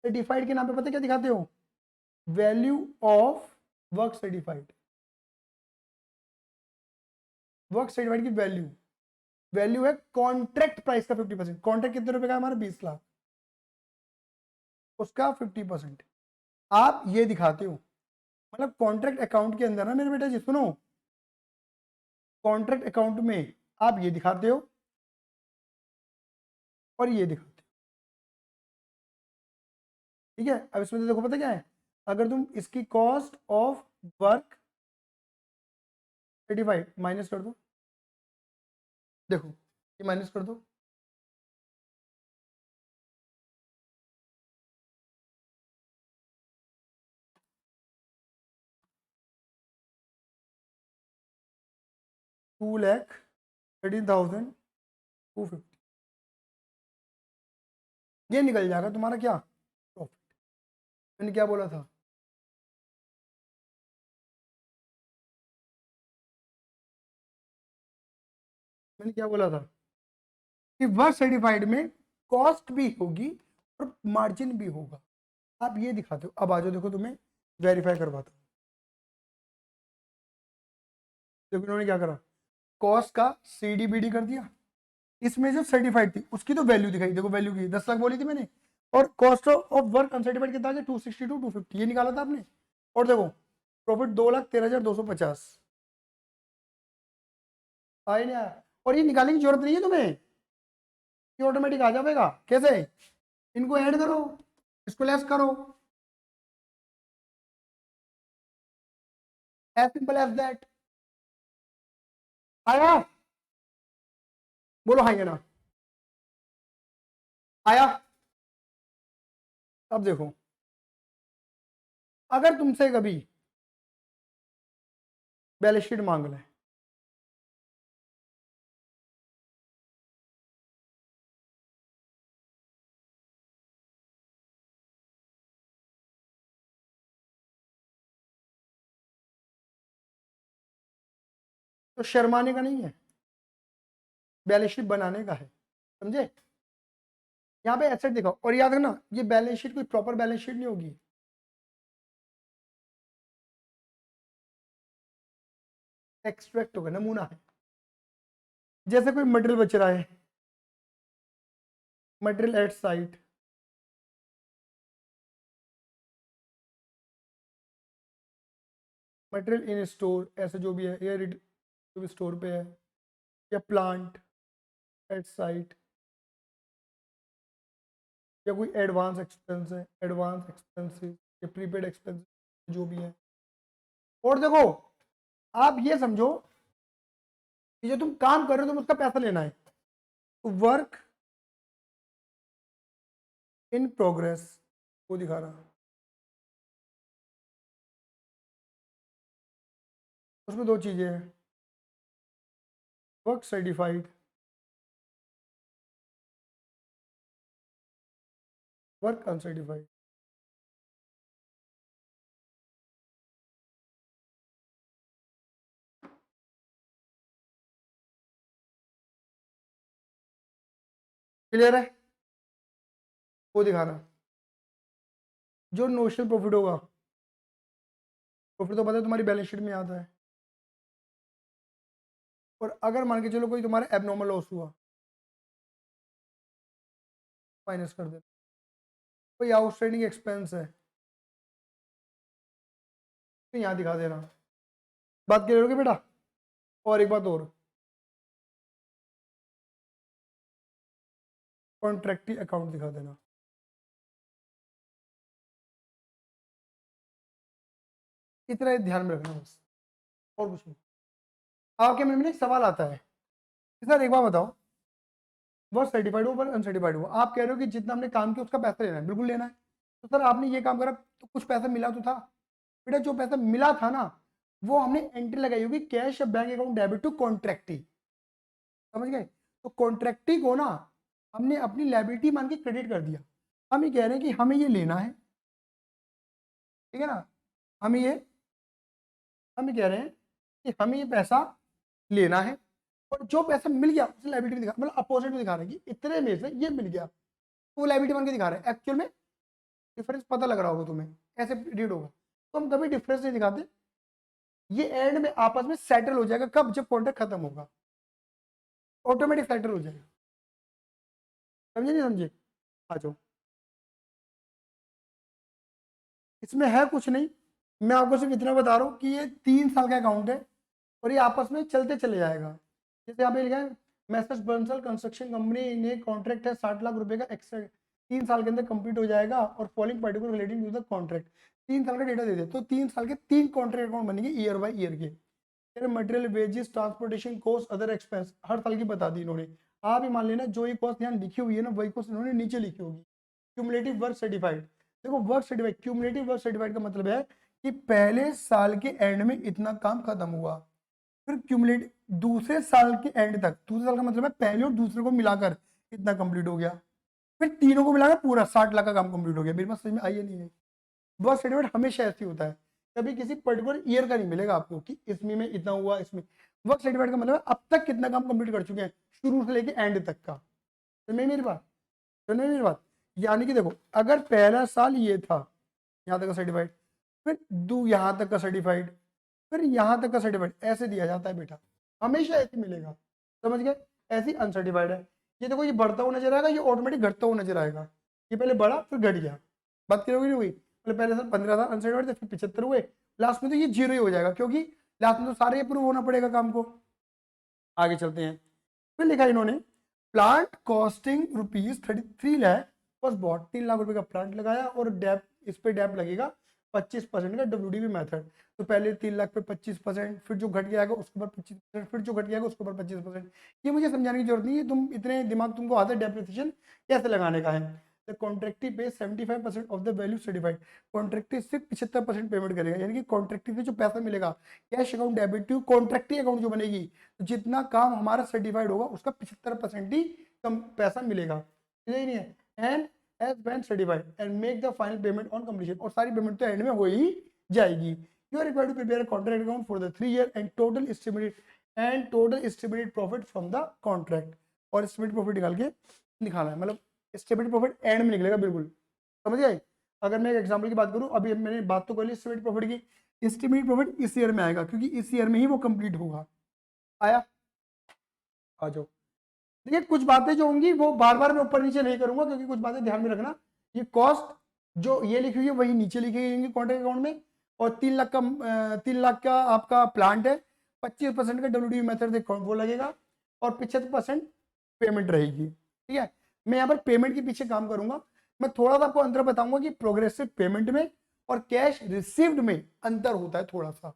सर्टिफाइड के नाम पे पता क्या दिखाते हो, value of work certified, work certified की वैल्यू, वैल्यू है कॉन्ट्रैक्ट प्राइस का 50%, कॉन्ट्रैक्ट कितने रुपए का है हमारा 20 लाख, उसका 50% आप ये दिखाते हो। मतलब कॉन्ट्रैक्ट अकाउंट के अंदर ना मेरे बेटा जी सुनो, कॉन्ट्रैक्ट अकाउंट में आप ये दिखाते हो और ये दिखाते हो, ठीक है। अब इसमें तो देखो पता क्या है, अगर तुम इसकी cost of work certified minus कर दो, देखो ये माइनस कर दो, $2,13,250, ये निकल जाएगा तुम्हारा क्या, प्रॉफिट। मैंने क्या बोला था? मैंने क्या बोला था कि वर्क सर्टिफाइड में कॉस्ट भी होगी और मार्जिन भी होगा। आप ये दिखाते हो। अब आ जाओ, देखो तुम्हें वेरीफाई करवाता हूँ। देखो इन्होंने क्या करा, कॉस्ट का CDBD कर दिया, इसमें जो सर्टिफाइड थी उसकी तो वैल्यू दिखाई, देखो वैल्यू की 10 लाख बोली थी मैंने, और कॉस्ट ऑफ वर्क अनसर्टिफाइड कितना है 262 250 ये निकाला था आपने। और देखो प्रॉफिट 2,13,250 आए नहीं आया। और ये निकालने की जरूरत नहीं है तुम्हें, ये ऑटोमेटिक आ जाएगा। कैसे? इनको ऐड करो, इसको लेस करो, एज सिंपल एज दैट। आया? बोलो हाँ या ना। आया? अब देखो, अगर तुमसे कभी बैलेंस शीट मांग ले, तो शर्माने का नहीं है, बैलेंस शीट बनाने का है, समझे? यहाँ पे एसेट दिखाओ, और याद रखना ये बैलेंस शीट कोई प्रॉपर बैलेंस शीट नहीं होगी, एक्सट्रैक्ट होगा, नमूना है। जैसे कोई मटेरियल बच रहा है, material at site, material in store, ऐसे जो भी है, या जो भी स्टोर पे है, या प्लांट एट साइट, या कोई एडवांस एक्सपेंस है, एडवांस एक्सपेंसेस या प्रीपेड एक्सपेंस जो भी है। और देखो आप ये समझो कि जो तुम काम कर रहे हो तुम उसका पैसा लेना है, तो वर्क इन प्रोग्रेस वो दिखा रहा, उसमें दो चीजें हैं, work certified, work uncertified. Clear है? वो दिखा रहा, जो नोशनल प्रॉफिट होगा, प्रॉफिट तो पता है तुम्हारी बैलेंस शीट में आता है, और अगर मान के चलो कोई तुम्हारा एबनॉर्मल लॉस हुआ, माइनस कर देना। कोई आउटस्टैंडिंग एक्सपेंस है तो यहाँ दिखा देना। बात क्लियर होगी बेटा? और एक बात और, कॉन्ट्रैक्टी अकाउंट दिखा देना। इतना ही ध्यान में रखना बस, और कुछ नहीं। आपके मन में एक सवाल आता है कि सर एक बार बताओ, वर्क सर्टिफाइड हो पर अनसर्टिफाइड हो, आप कह रहे हो कि जितना हमने काम किया उसका पैसा लेना है, बिल्कुल लेना है। तो सर आपने ये काम करा तो कुछ पैसा मिला तो था। बेटा जो पैसा मिला था ना, वो हमने एंट्री लगाई होगी कैश या बैंक अकाउंट डेबिट टू कॉन्ट्रैक्टी, समझ गए? तो कॉन्ट्रैक्टी को ना हमने अपनी लायबिलिटी मान के क्रेडिट कर दिया। हम ये कह रहे हैं कि हमें ये लेना है, ठीक है ना? हमें ये हम ये कह रहे हैं कि हमें ये पैसा लेना है, और जो पैसा मिल गया उसे लायबिलिटी में दिखा, मतलब अपोजिट में दिखा रहे हैं कि इतने में से ये मिल गया, वो लायबिलिटी बन के दिखा रहे हैं। एक्चुअल में डिफरेंस पता लग रहा होगा तुम्हें, ऐसे रीड होगा। तो हम कभी डिफरेंस नहीं दिखाते, ये एंड में आपस में सेटल हो जाएगा। कब? जब कॉन्ट्रैक्ट खत्म होगा, ऑटोमेटिक सेटल हो जाएगा। समझे नहीं समझे? आ जाओ, इसमें है कुछ नहीं, मैं आपको सिर्फ इतना बता रहा हूँ कि ये 3 साल का अकाउंट है, और ये आपस में चलते चले जाएगा। जैसे यहाँ पे लिखा है मैसेज बंसल कंस्ट्रक्शन कंपनी ने कॉन्ट्रैक्ट है 60 लाख रुपए का, एक्स्ट्रा 3 साल के अंदर कंप्लीट हो जाएगा, और following particular relating to the contract. 3 साल का डेटा दे दे, तो 3 साल के 3 कॉन्ट्रैक्ट अकाउंट बनेंगे ईयर बाय ईयर के। Material wages transportation cost other expense हर साल की बता दी इन्होंने। आप ही मान लेना जो ये कॉस्ट यहाँ लिखी हुई है ना, वही कॉस्ट इन्होंने नीचे लिखी होगी। क्यूमुलेटिव वर्क सर्टिफाइड, देखो work certified, cumulative work certified का मतलब है कि पहले साल के एंड में इतना काम खत्म हुआ, फिर क्यूमुलेटिव दूसरे साल के एंड तक, दूसरे साल का मतलब है पहले और दूसरे को मिलाकर इतना कंप्लीट हो गया, फिर तीनों को मिलाकर पूरा 60 लाख का काम कंप्लीट हो गया। मेरी बात समझ में आई है नहीं है? वर्क सर्टिफाइड हमेशा ऐसे ही होता है, कभी किसी पर्टिकुलर ईयर का नहीं मिलेगा आपको कि इसमें में इतना हुआ इसमें। वर्क सर्टिफाइड का मतलब है अब तक कितना काम कंप्लीट कर चुके हैं, शुरू से लेके एंड तक का। तो मेरी बात, सुनिए मेरी बात, यानी कि देखो अगर पहला साल ये था यहाँ तक का सर्टिफाइड, फिर दो यहाँ तक का सर्टिफाइड, फिर यहाँ तक का सर्टिफाइड, ऐसे दिया जाता है बेटा, हमेशा ऐसे मिलेगा, समझ गए। ऐसी अनसर्टिफाइड है, ये देखो ये बढ़ता हुआ नजर आएगा, ये ऑटोमेटिक घटता हुआ नजर आएगा, ये पहले बढ़ा फिर घट गया, बात क्लियर नहीं हुई। मतलब पहले साल 15 था अनसर्टिफाइड थे, फिर 75 हुए, लास्ट में तो ये 0 ही हो जाएगा, क्योंकि लास्ट में तो सारे अप्रूव होना पड़ेगा काम को। आगे चलते हैं, फिर लिखा इन्होंने प्लांट कॉस्टिंग ₹33 लाख बस बॉट, 3 लाख रुपए का प्लांट लगाया और डेप, इस पे डेप लगेगा 25% का WDV मेथड। तो पहले 3 लाख पे 25%, फिर जो घट गया उसके ऊपर 25%, फिर जो घट गया उसके ऊपर 25%। ये मुझे समझाने की जरूरत नहीं है, तुम इतने दिमाग तुमको आता है डेप्रिसिएशन कैसे लगाने का है। द कॉन्ट्रैक्टी पे 75% ऑफ द वैल्यू सर्टिफाइड, कॉन्ट्रैक्टी सिर्फ 75% पेमेंट करेगा, यानी कि कॉन्ट्रैक्टी से जो पैसा मिलेगा cash account debit to contractee account जो बनेगी, तो जितना काम हमारा सर्टिफाइड होगा उसका 75% ही कम पैसा मिलेगा, यही नहीं है। And as when certified and make the final payment on completion, और सारी पेमेंट तो एंड में हो ही जाएगी। You are required to prepare a contract account for the 3 year and total estimated profit from the contract, और estimated profit निकाल के निकालना है, मतलब एस्टिमेटेड प्रॉफिट एंड में निकलेगा, बिल्कुल समझ गए। अगर मैं एक एग्जांपल की बात करूं, अभी मैंने बात तो कर ली एस्टिमेटेड प्रॉफिट की, एस्टिमेटेड प्रॉफिट इस ईयर में आएगा क्योंकि इस ईयर में ही वो कंप्लीट होगा। आया, आ जाओ। देखिए कुछ बातें जो होंगी वो बार बार मैं ऊपर नीचे नहीं करूंगा, क्योंकि कुछ बातें ध्यान में रखना। ये कॉस्ट जो ये लिखी हुई है वही नीचे लिखी गई कॉन्ट्रैक्ट अकाउंट में, और 3 लाख का आपका प्लांट है, 25% का WDV मेथड से वो लगेगा, और 75% पेमेंट रहेगी, ठीक है। मैं यहाँ पर पेमेंट के पीछे काम करूंगा, मैं थोड़ा सा आपको अंतर बताऊंगा कि प्रोग्रेसिव पेमेंट में और कैश रिसीव्ड में अंतर होता है थोड़ा सा।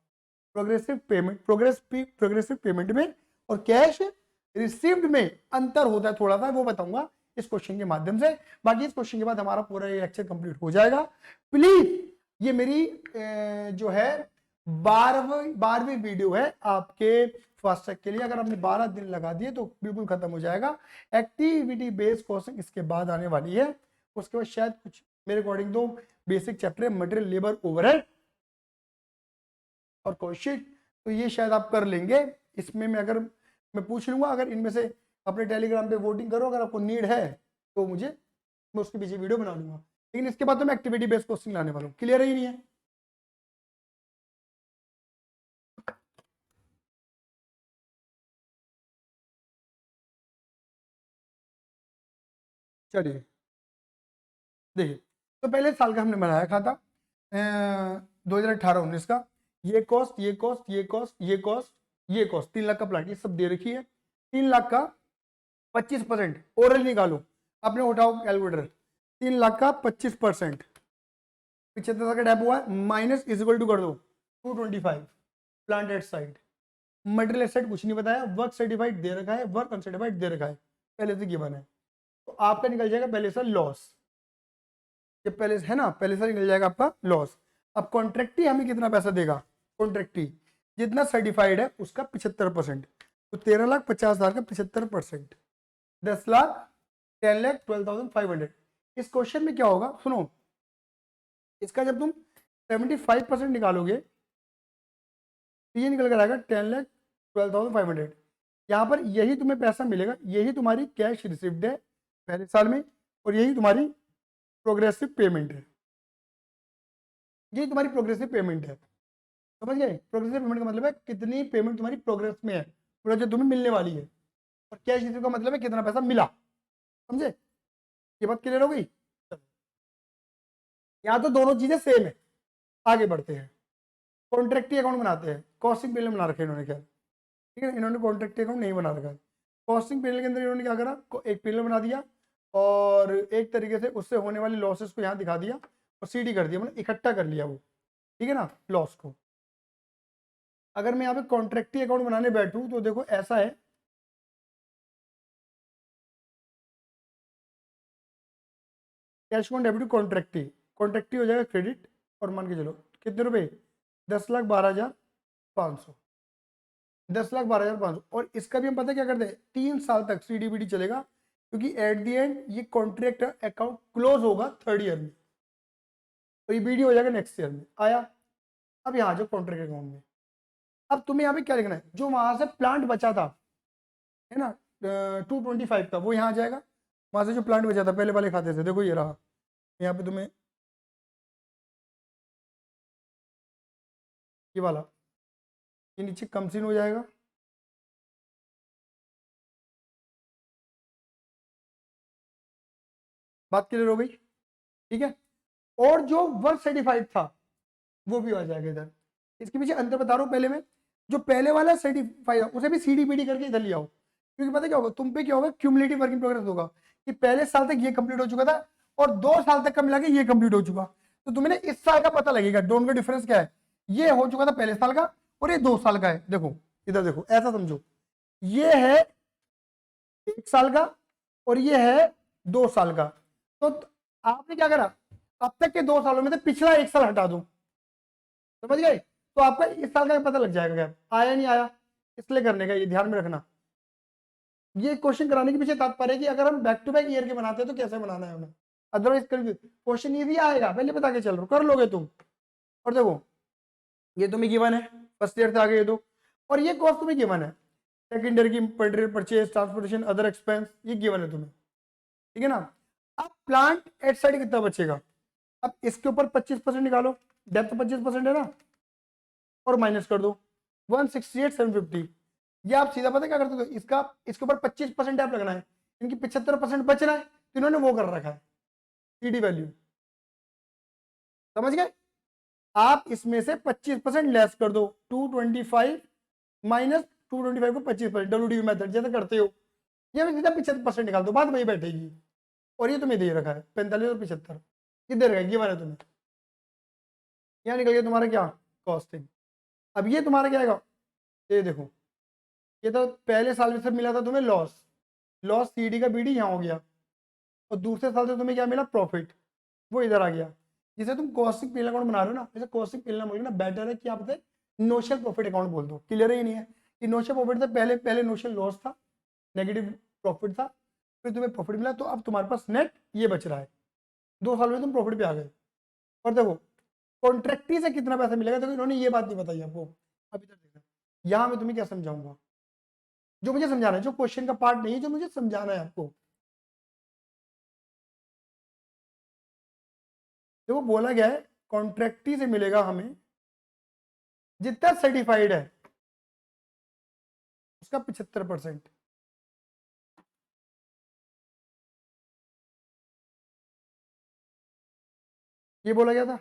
प्रोग्रेसिव पेमेंट में और कैश रिसीव्ड में अंतर होता है थोड़ा सा, वो बताऊंगा इस क्वेश्चन के माध्यम से। बाकी इस क्वेश्चन के बाद हमारा पूरा ये लेक्चर कंप्लीट हो जाएगा। प्लीज ये मेरी जो है 12वीं वीडियो है आपके फास्ट ट्रैक के लिए, अगर आपने 12 दिन लगा दिए तो बिल्कुल खत्म हो जाएगा। एक्टिविटी बेस्ड कोर्सिंग इसके बाद आने वाली है, उसके बाद शायद कुछ मेरे अकॉर्डिंग तो बेसिक चैप्टर है मटेरियल लेबर ओवरहेड और कोशिश, तो ये शायद आप कर लेंगे। इसमें मैं पूछ लूंगा, अगर इनमें से अपने टेलीग्राम पे वोटिंग करो, अगर आपको नीड है तो मैं उसके पीछे वीडियो बना लूंगा, लेकिन इसके बाद तो मैं एक्टिविटी बेस्ड क्वेश्चन लाने वाला हूँ। क्लियर है ही नहीं है? चलिए देखिए, तो पहले साल का हमने बनाया खाता 2018-19 का, ये कॉस्ट ये कॉस्ट ये कॉस्ट ये कॉस्ट ये कॉस्ट, 3 लाख का प्लांट, ये सब दे रखी है। 3 लाख का 25% ओरल निकालो, अपने उठाओ कैलकुलेटर, 3 लाख का 25%, 75 का डैप हुआ है, माइनस इज इक्वल टू कर दो 225, plant at side. Material asset कुछ नहीं बताया, वर्क सर्टिफाइड दे रखा है, वर्क अनसर्टिफाइड दे रखा है, पहले से गिवन है, तो आपका निकल जाएगा पहले से लॉस, जब पहले है ना, पहले से निकल जाएगा आपका लॉस। अब कॉन्ट्रैक्टी हमें कितना पैसा देगा, कॉन्ट्रैक्टी जितना सर्टिफाइड है उसका 75%, तो 13,50,000 का 75%, 10,00,000 10,12,500। इस क्वेश्चन में क्या होगा सुनो, इसका जब तुम 75% निकालोगे तो ये निकल कर आएगा 10,12,500। यहाँ पर यही तुम्हें पैसा मिलेगा, यही तुम्हारी कैश रिसिप्ट है पहले साल में, और यही तुम्हारी प्रोग्रेसिव पेमेंट है, ये तुम्हारी प्रोग्रेसिव पेमेंट है, समझ गए। प्रोग्रेसिव पेमेंट का मतलब है कितनी पेमेंट तुम्हारी प्रोग्रेस में है, पूरा जो तुम्हें मिलने वाली है, और कैश रिसीव का मतलब है कितना पैसा मिला, समझे। ये बात क्लियर हो गई। यहाँ तो दोनों चीजें सेम है। आगे बढ़ते हैं, कॉन्ट्रैक्टी अकाउंट बनाते हैं, कॉस्टिंग पीरियड बना रखे इन्होंने, क्या ठीक है, इन्होंने कॉन्ट्रैक्टी अकाउंट नहीं बना रखा है। कॉस्टिंग पीरियड के अंदर इन्होंने क्या करा, एक पीरियड बना दिया और एक तरीके से उससे होने वाली लॉसेस को यहाँ दिखा दिया और सीडी कर दिया, मतलब इकट्ठा कर लिया वो, ठीक है ना, लॉस को। अगर मैं यहाँ पे कॉन्ट्रैक्टी अकाउंट बनाने बैठूं तो देखो ऐसा है, कैश अकाउंट डेबिट कॉन्ट्रैक्टी, कॉन्ट्रैक्टी हो जाएगा क्रेडिट, और मान के चलो कितने रुपए, 10,12,500, 10,12,500। और इसका भी हम पता क्या करते हैं, 3 साल तक CDBD चलेगा, क्योंकि एट द एंड ये कॉन्ट्रैक्ट अकाउंट क्लोज होगा 3rd ईयर में, और ये बीडी हो जाएगा नेक्स्ट ईयर में। आया। अब यहाँ जो कॉन्ट्रैक्ट अकाउंट में, अब तुम्हें यहाँ पे क्या लिखना है, जो वहां से प्लांट बचा था, है ना, 225 का, वो यहाँ आ जाएगा। वहां से जो प्लांट बचा था पहले वाले खाते से, देखो ये रहा, यहाँ पे तुम्हें ये वाला, ये नीचे कम सीन हो जाएगा। बात क्लियर हो गई? ठीक है। और जो वर्क सर्टिफाइड था वो भी आ जाएगा इधर। इसके पीछे अंतर बता रहा हूँ। पहले में जो पहले वाला सर्टिफाइड उसे भी सीडीपीडी करके इधर ले आओ, क्योंकि पता क्या होगा, तुम पे क्या होगा, क्यूमुलेटिव वर्क इन प्रोग्रेस होगा कि पहले साल तक ये कंप्लीट हो चुका था और 2 साल तक का मिला के ये कंप्लीट हो चुका। तो तुम्हें इस साल का पता लगेगा दोनों का डिफरेंस क्या है। ये हो चुका था पहले साल का और ये 2 साल का है। देखो इधर देखो, ऐसा समझो, ये है 1 साल का और ये है 2 साल का। तो आपने क्या करा, अब तक के 2 सालों में से पिछला 1 साल हटा दो, समझ गए? तो आपका इस साल का पता लग जाएगा क्या आया नहीं आया, इसलिए करने का, ये ध्यान में रखना। ये क्वेश्चन कराने के पीछे तात्पर्य कि अगर हम बैक टू बैक ईयर के बनाते हैं तो कैसे बनाना है हमें, अदरवाइज क्वेश्चन ये भी आएगा, पहले बता के चल रहा, कर लोगे तुम। और देखो ये तुम्हें गिवन है, फर्स्ट ईयर से आगे ये दो, और ये कॉस्ट तुम्हें गिवन है, सेकंड ईयर की material purchase, transportation, other expense, ये गिवन है तुम्हें, ठीक है ना। अब प्लांट एट साइड कितना बचेगा, अब इसके ऊपर 25% निकालो, डेप्थ 25% है ना, और माइनस कर दो 168,750। ये आप सीधा पता क्या करते हो, इसका इसके ऊपर 25% टैप लगना है, इनकी 75% बच रहा है, तो इन्होंने वो कर रखा है सीडी वैल्यू, समझ गए? आप इसमें से 25% लेस कर दो, 225 माइनस 225 को 25%, डब्ल्यूडीवी मेथड जैसे करते हो, ये सीधा 75% निकाल दो, बात वही बैठेगी। और ये तुम्हें दे रखा है 45 और 75, ये दे रखा है, ये वाला तुम्हें, यहाँ निकल गया तुम्हारा क्या, कॉस्टिंग। अब ये तुम्हारा क्या आएगा, ये देखो, ये तो पहले साल में से मिला था तुम्हें लॉस, लॉस सीडी का बीडी यहाँ हो गया, और दूसरे साल से तुम्हें क्या मिला, प्रॉफिट, वो इधर आ गया। जिसे तुम कॉस्टिंग पीएल अकाउंट बना रहे हो ना, जैसे कॉस्टिंग पीएल ना बोलोगे ना, बेटर है कि आप नोशल प्रॉफिट अकाउंट बोल दो, क्लियर ही नहीं है कि नोशल प्रॉफिट से पहले पहले नोशल लॉस था, नेगेटिव प्रॉफिट था, फिर तुम्हें प्रॉफिट मिला, तो अब तुम्हारे पास नेट ये बच रहा है, 2 साल में तुम प्रॉफिट पे आ गए। और देखो कॉन्ट्रैक्टी से कितना पैसा मिलेगा, देखो इन्होंने ये बात नहीं बताई आपको, अब इधर देखना, यहाँ मैं तुम्हें क्या समझाऊंगा, जो मुझे समझाना है, जो क्वेश्चन का पार्ट नहीं है, जो मुझे समझाना है आपको। देखो बोला गया है कॉन्ट्रैक्टी से मिलेगा हमें जितना सर्टिफाइड है उसका 75%, ये बोला गया था।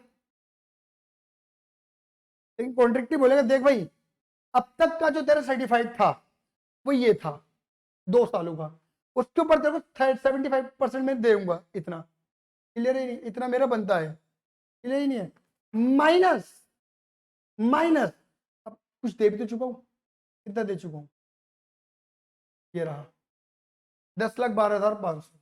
लेकिन कॉन्ट्रैक्टी बोलेगा देख भाई, अब तक का जो तेरा सर्टिफाइड था वो ये था 2 सालों का, उसके ऊपर तेरे को 75% में दूंगा, इतना क्लियर ही नहीं, इतना मेरा बनता है, क्लियर ही नहीं है, माइनस माइनस, अब कुछ दे भी तो चुका हूं, कितना दे चुका हूं, ये रहा 10,12,500,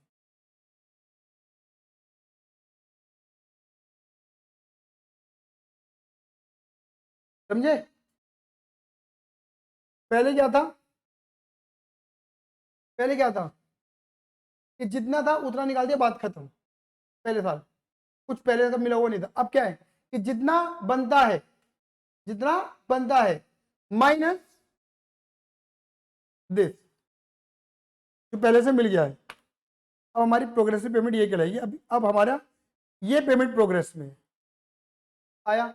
समझे? पहले क्या था, पहले क्या था कि जितना था उतना निकाल दिया, बात खत्म, पहले साल कुछ पहले से मिला हुआ नहीं था। अब क्या है कि जितना बनता है, जितना बनता है माइनस दिस जो पहले से मिल गया है, अब हमारी प्रोग्रेसिव पेमेंट ये कहलाएगी। अब हमारा ये पेमेंट प्रोग्रेस में आया,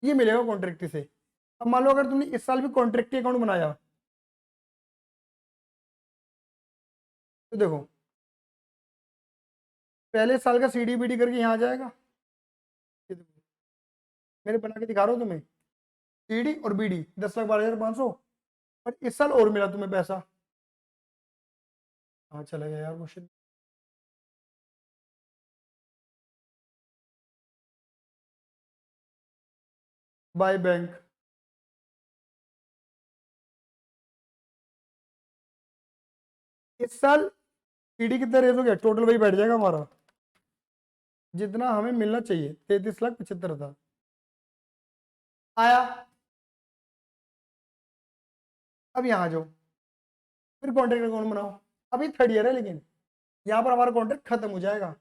ये मिलेगा कॉन्ट्रैक्ट से। अब मान लो अगर तुमने इस साल भी कॉन्ट्रैक्ट अकाउंट बनाया, तो देखो पहले साल का सीडी बीडी करके यहाँ आ जाएगा, ये देखो मैंने बना के दिखा रहा हूँ तुम्हें, सीडी और बीडी 10,12,500, और इस साल और मिला तुम्हें पैसा, हाँ चला गया यार क्वेश्चन, बाय बैंक, इस साल सीडी कितना रेज हो गया, टोटल वही बैठ जाएगा हमारा जितना हमें मिलना चाहिए, 33,75,000 आया। अब यहाँ जाओ, फिर कॉन्ट्रैक्ट अकाउंट बनाओ, अभी थर्ड ईयर है, लेकिन यहाँ पर हमारा कॉन्ट्रैक्ट खत्म हो जाएगा,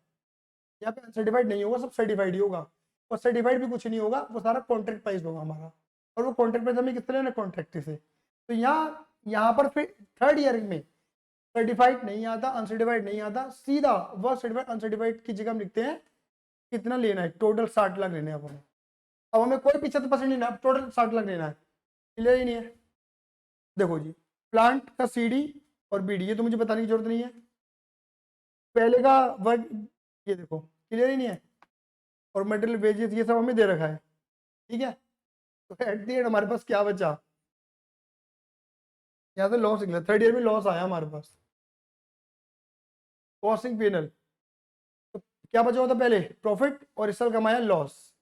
यहाँ पे अनसर्टिफाइड नहीं होगा, सब सर्टिफाइड ही होगा, और सर्टिफाइड भी कुछ नहीं होगा, वो सारा कॉन्ट्रैक्ट प्राइस होगा हमारा, और वो कॉन्ट्रैक्ट प्राइस हमें किससे लेना, कॉन्ट्रैक्ट से। तो यहाँ पर फिर थर्ड ईयर में सर्टिफाइड नहीं आता, अनसर्टिफाइड नहीं आता, सीधा वर्क सर्टिफाइड अनसर्टिफाइड की जगह हम लिखते हैं कितना लेना है, टोटल 60 लाख लेने हैं अब हमें। अब हमें कोई 75% नहीं लेना, टोटल 60 लाख लेना है। क्लियर ही नहीं है? देखो जी, प्लांट का सीडी और बीडी ये तो मुझे बताने की जरूरत नहीं है, पहले का वर्क ये देखो, क्लियर ही नहीं है? और मटेरियल वेजेस ये सब हमें दे रखा है, ठीक है। तो एट द एंड हमारे पास क्या बचा, यहाँ से लॉस निकला, थर्ड ईयर में लॉस आया हमारे पास, कॉस्टिंग पेनल। तो क्या बचा होता पहले, प्रॉफिट, और इस साल कमाया लॉस,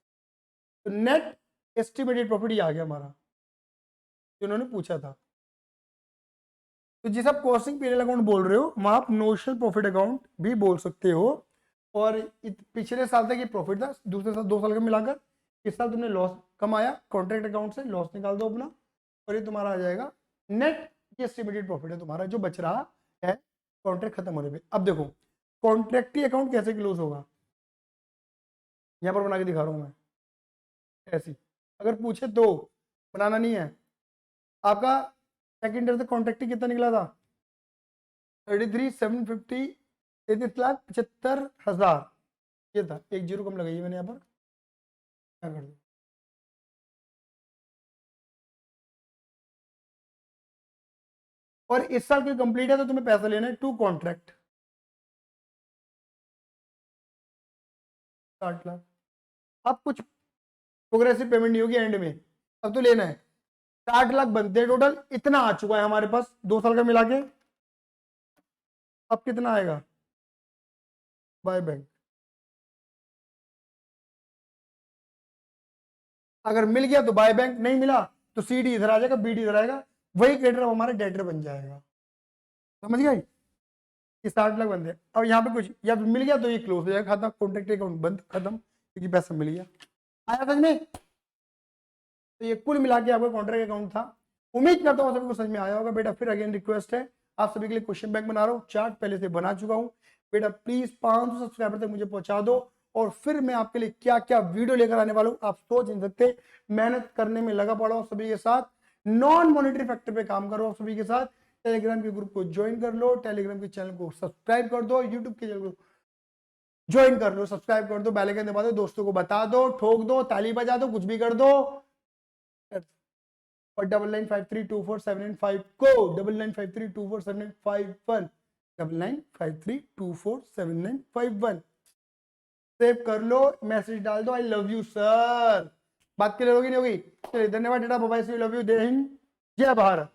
तो नेट एस्टिमेटेड प्रॉफिट ये आ गया हमारा, जो उन्होंने पूछा था। तो जिस आप कॉस्टिंग पेनल अकाउंट बोल रहे हो, वहां आप नोशनल प्रॉफिट अकाउंट भी बोल सकते हो। और पिछले साल तक ये प्रॉफिट था, दूसरे साल 2 साल का मिलाकर, इस साल तुमने लॉस कमाया, कॉन्ट्रैक्ट अकाउंट से लॉस निकाल दो अपना, और ये तुम्हारा आ जाएगा नेट एस्टिमेटेड प्रॉफिट है तुम्हारा जो बच रहा है कॉन्ट्रैक्ट खत्म होने पे। अब देखो कॉन्ट्रैक्टी अकाउंट कैसे क्लोज होगा, यहाँ पर बना के दिखा रहा हूँ मैं ऐसी, अगर पूछे तो बनाना नहीं है। आपका सेकेंड ईयर से कॉन्ट्रैक्टी कितना निकला था, 33,750, 33,75,000 ये था, एक जीरो कम लगाइए मैंने यहाँ पर, क्या कर दूँ, और इस साल की कंप्लीट है तो तुम्हें पैसा लेना है टू कॉन्ट्रैक्ट 60 लाख। अब कुछ प्रोग्रेसिव पेमेंट नहीं होगी एंड में, अब तो लेना है, 60 लाख बनते हैं टोटल, इतना आ चुका है हमारे पास 2 साल का मिला के। अब कितना आएगा बाय बैंक, अगर मिल गया तो बाय बैंक, नहीं मिला तो सीडी इधर आ जाएगा, बीडी इधर आएगा, वही क्रेडिटर अब हमारा डेटर बन जाएगा। समझ गए, ये 60 लाख बनते हैं। अब यहाँ पे कुछ या फिर मिल गया तो ये क्लोज हो जाएगा खाता, कॉन्ट्रैक्ट अकाउंट बंद, खत्म, क्योंकि पैसा मिल गया। आया समझ में? तो ये कुल मिला के आपका कॉन्ट्रैक्ट अकाउंट था। उम्मीद करता हूँ सभी को समझ में आया होगा। बेटा फिर अगेन रिक्वेस्ट है, आप सभी के लिए क्वेश्चन बैंक बना रहा हूँ, चार्ट पहले से बना चुका हूँ। बेटा प्लीज 500 सब्सक्राइबर तक मुझे पहुंचा दो, और फिर मैं आपके लिए क्या क्या वीडियो लेकर आने वाला हूँ आप सोच नहीं सकते। मेहनत करने में लगा पड़ा हूँ सभी के साथ, नॉन मॉनिटरी फैक्टर पे काम कर रहा हूँ सभी के साथ। टेलीग्राम के ग्रुप को ज्वाइन कर लो, टेलीग्राम के चैनल को सब्सक्राइब कर दो, यूट्यूब के चैनल को ज्वाइन कर लो, सब्सक्राइब कर दो, बेल आइकन दबा दो, दोस्तों को बता दो, ठोक दो, ताली बजा दो, कुछ भी कर दो। और 9953247951 को 9953247951 9953247951 सेव कर लो, मैसेज डाल दो, आई लव यू सर। बात क्लियर होगी नहीं होगी? चलिए धन्यवाद बेटा, bye bye, see love you, जय हिंद, जय भारत।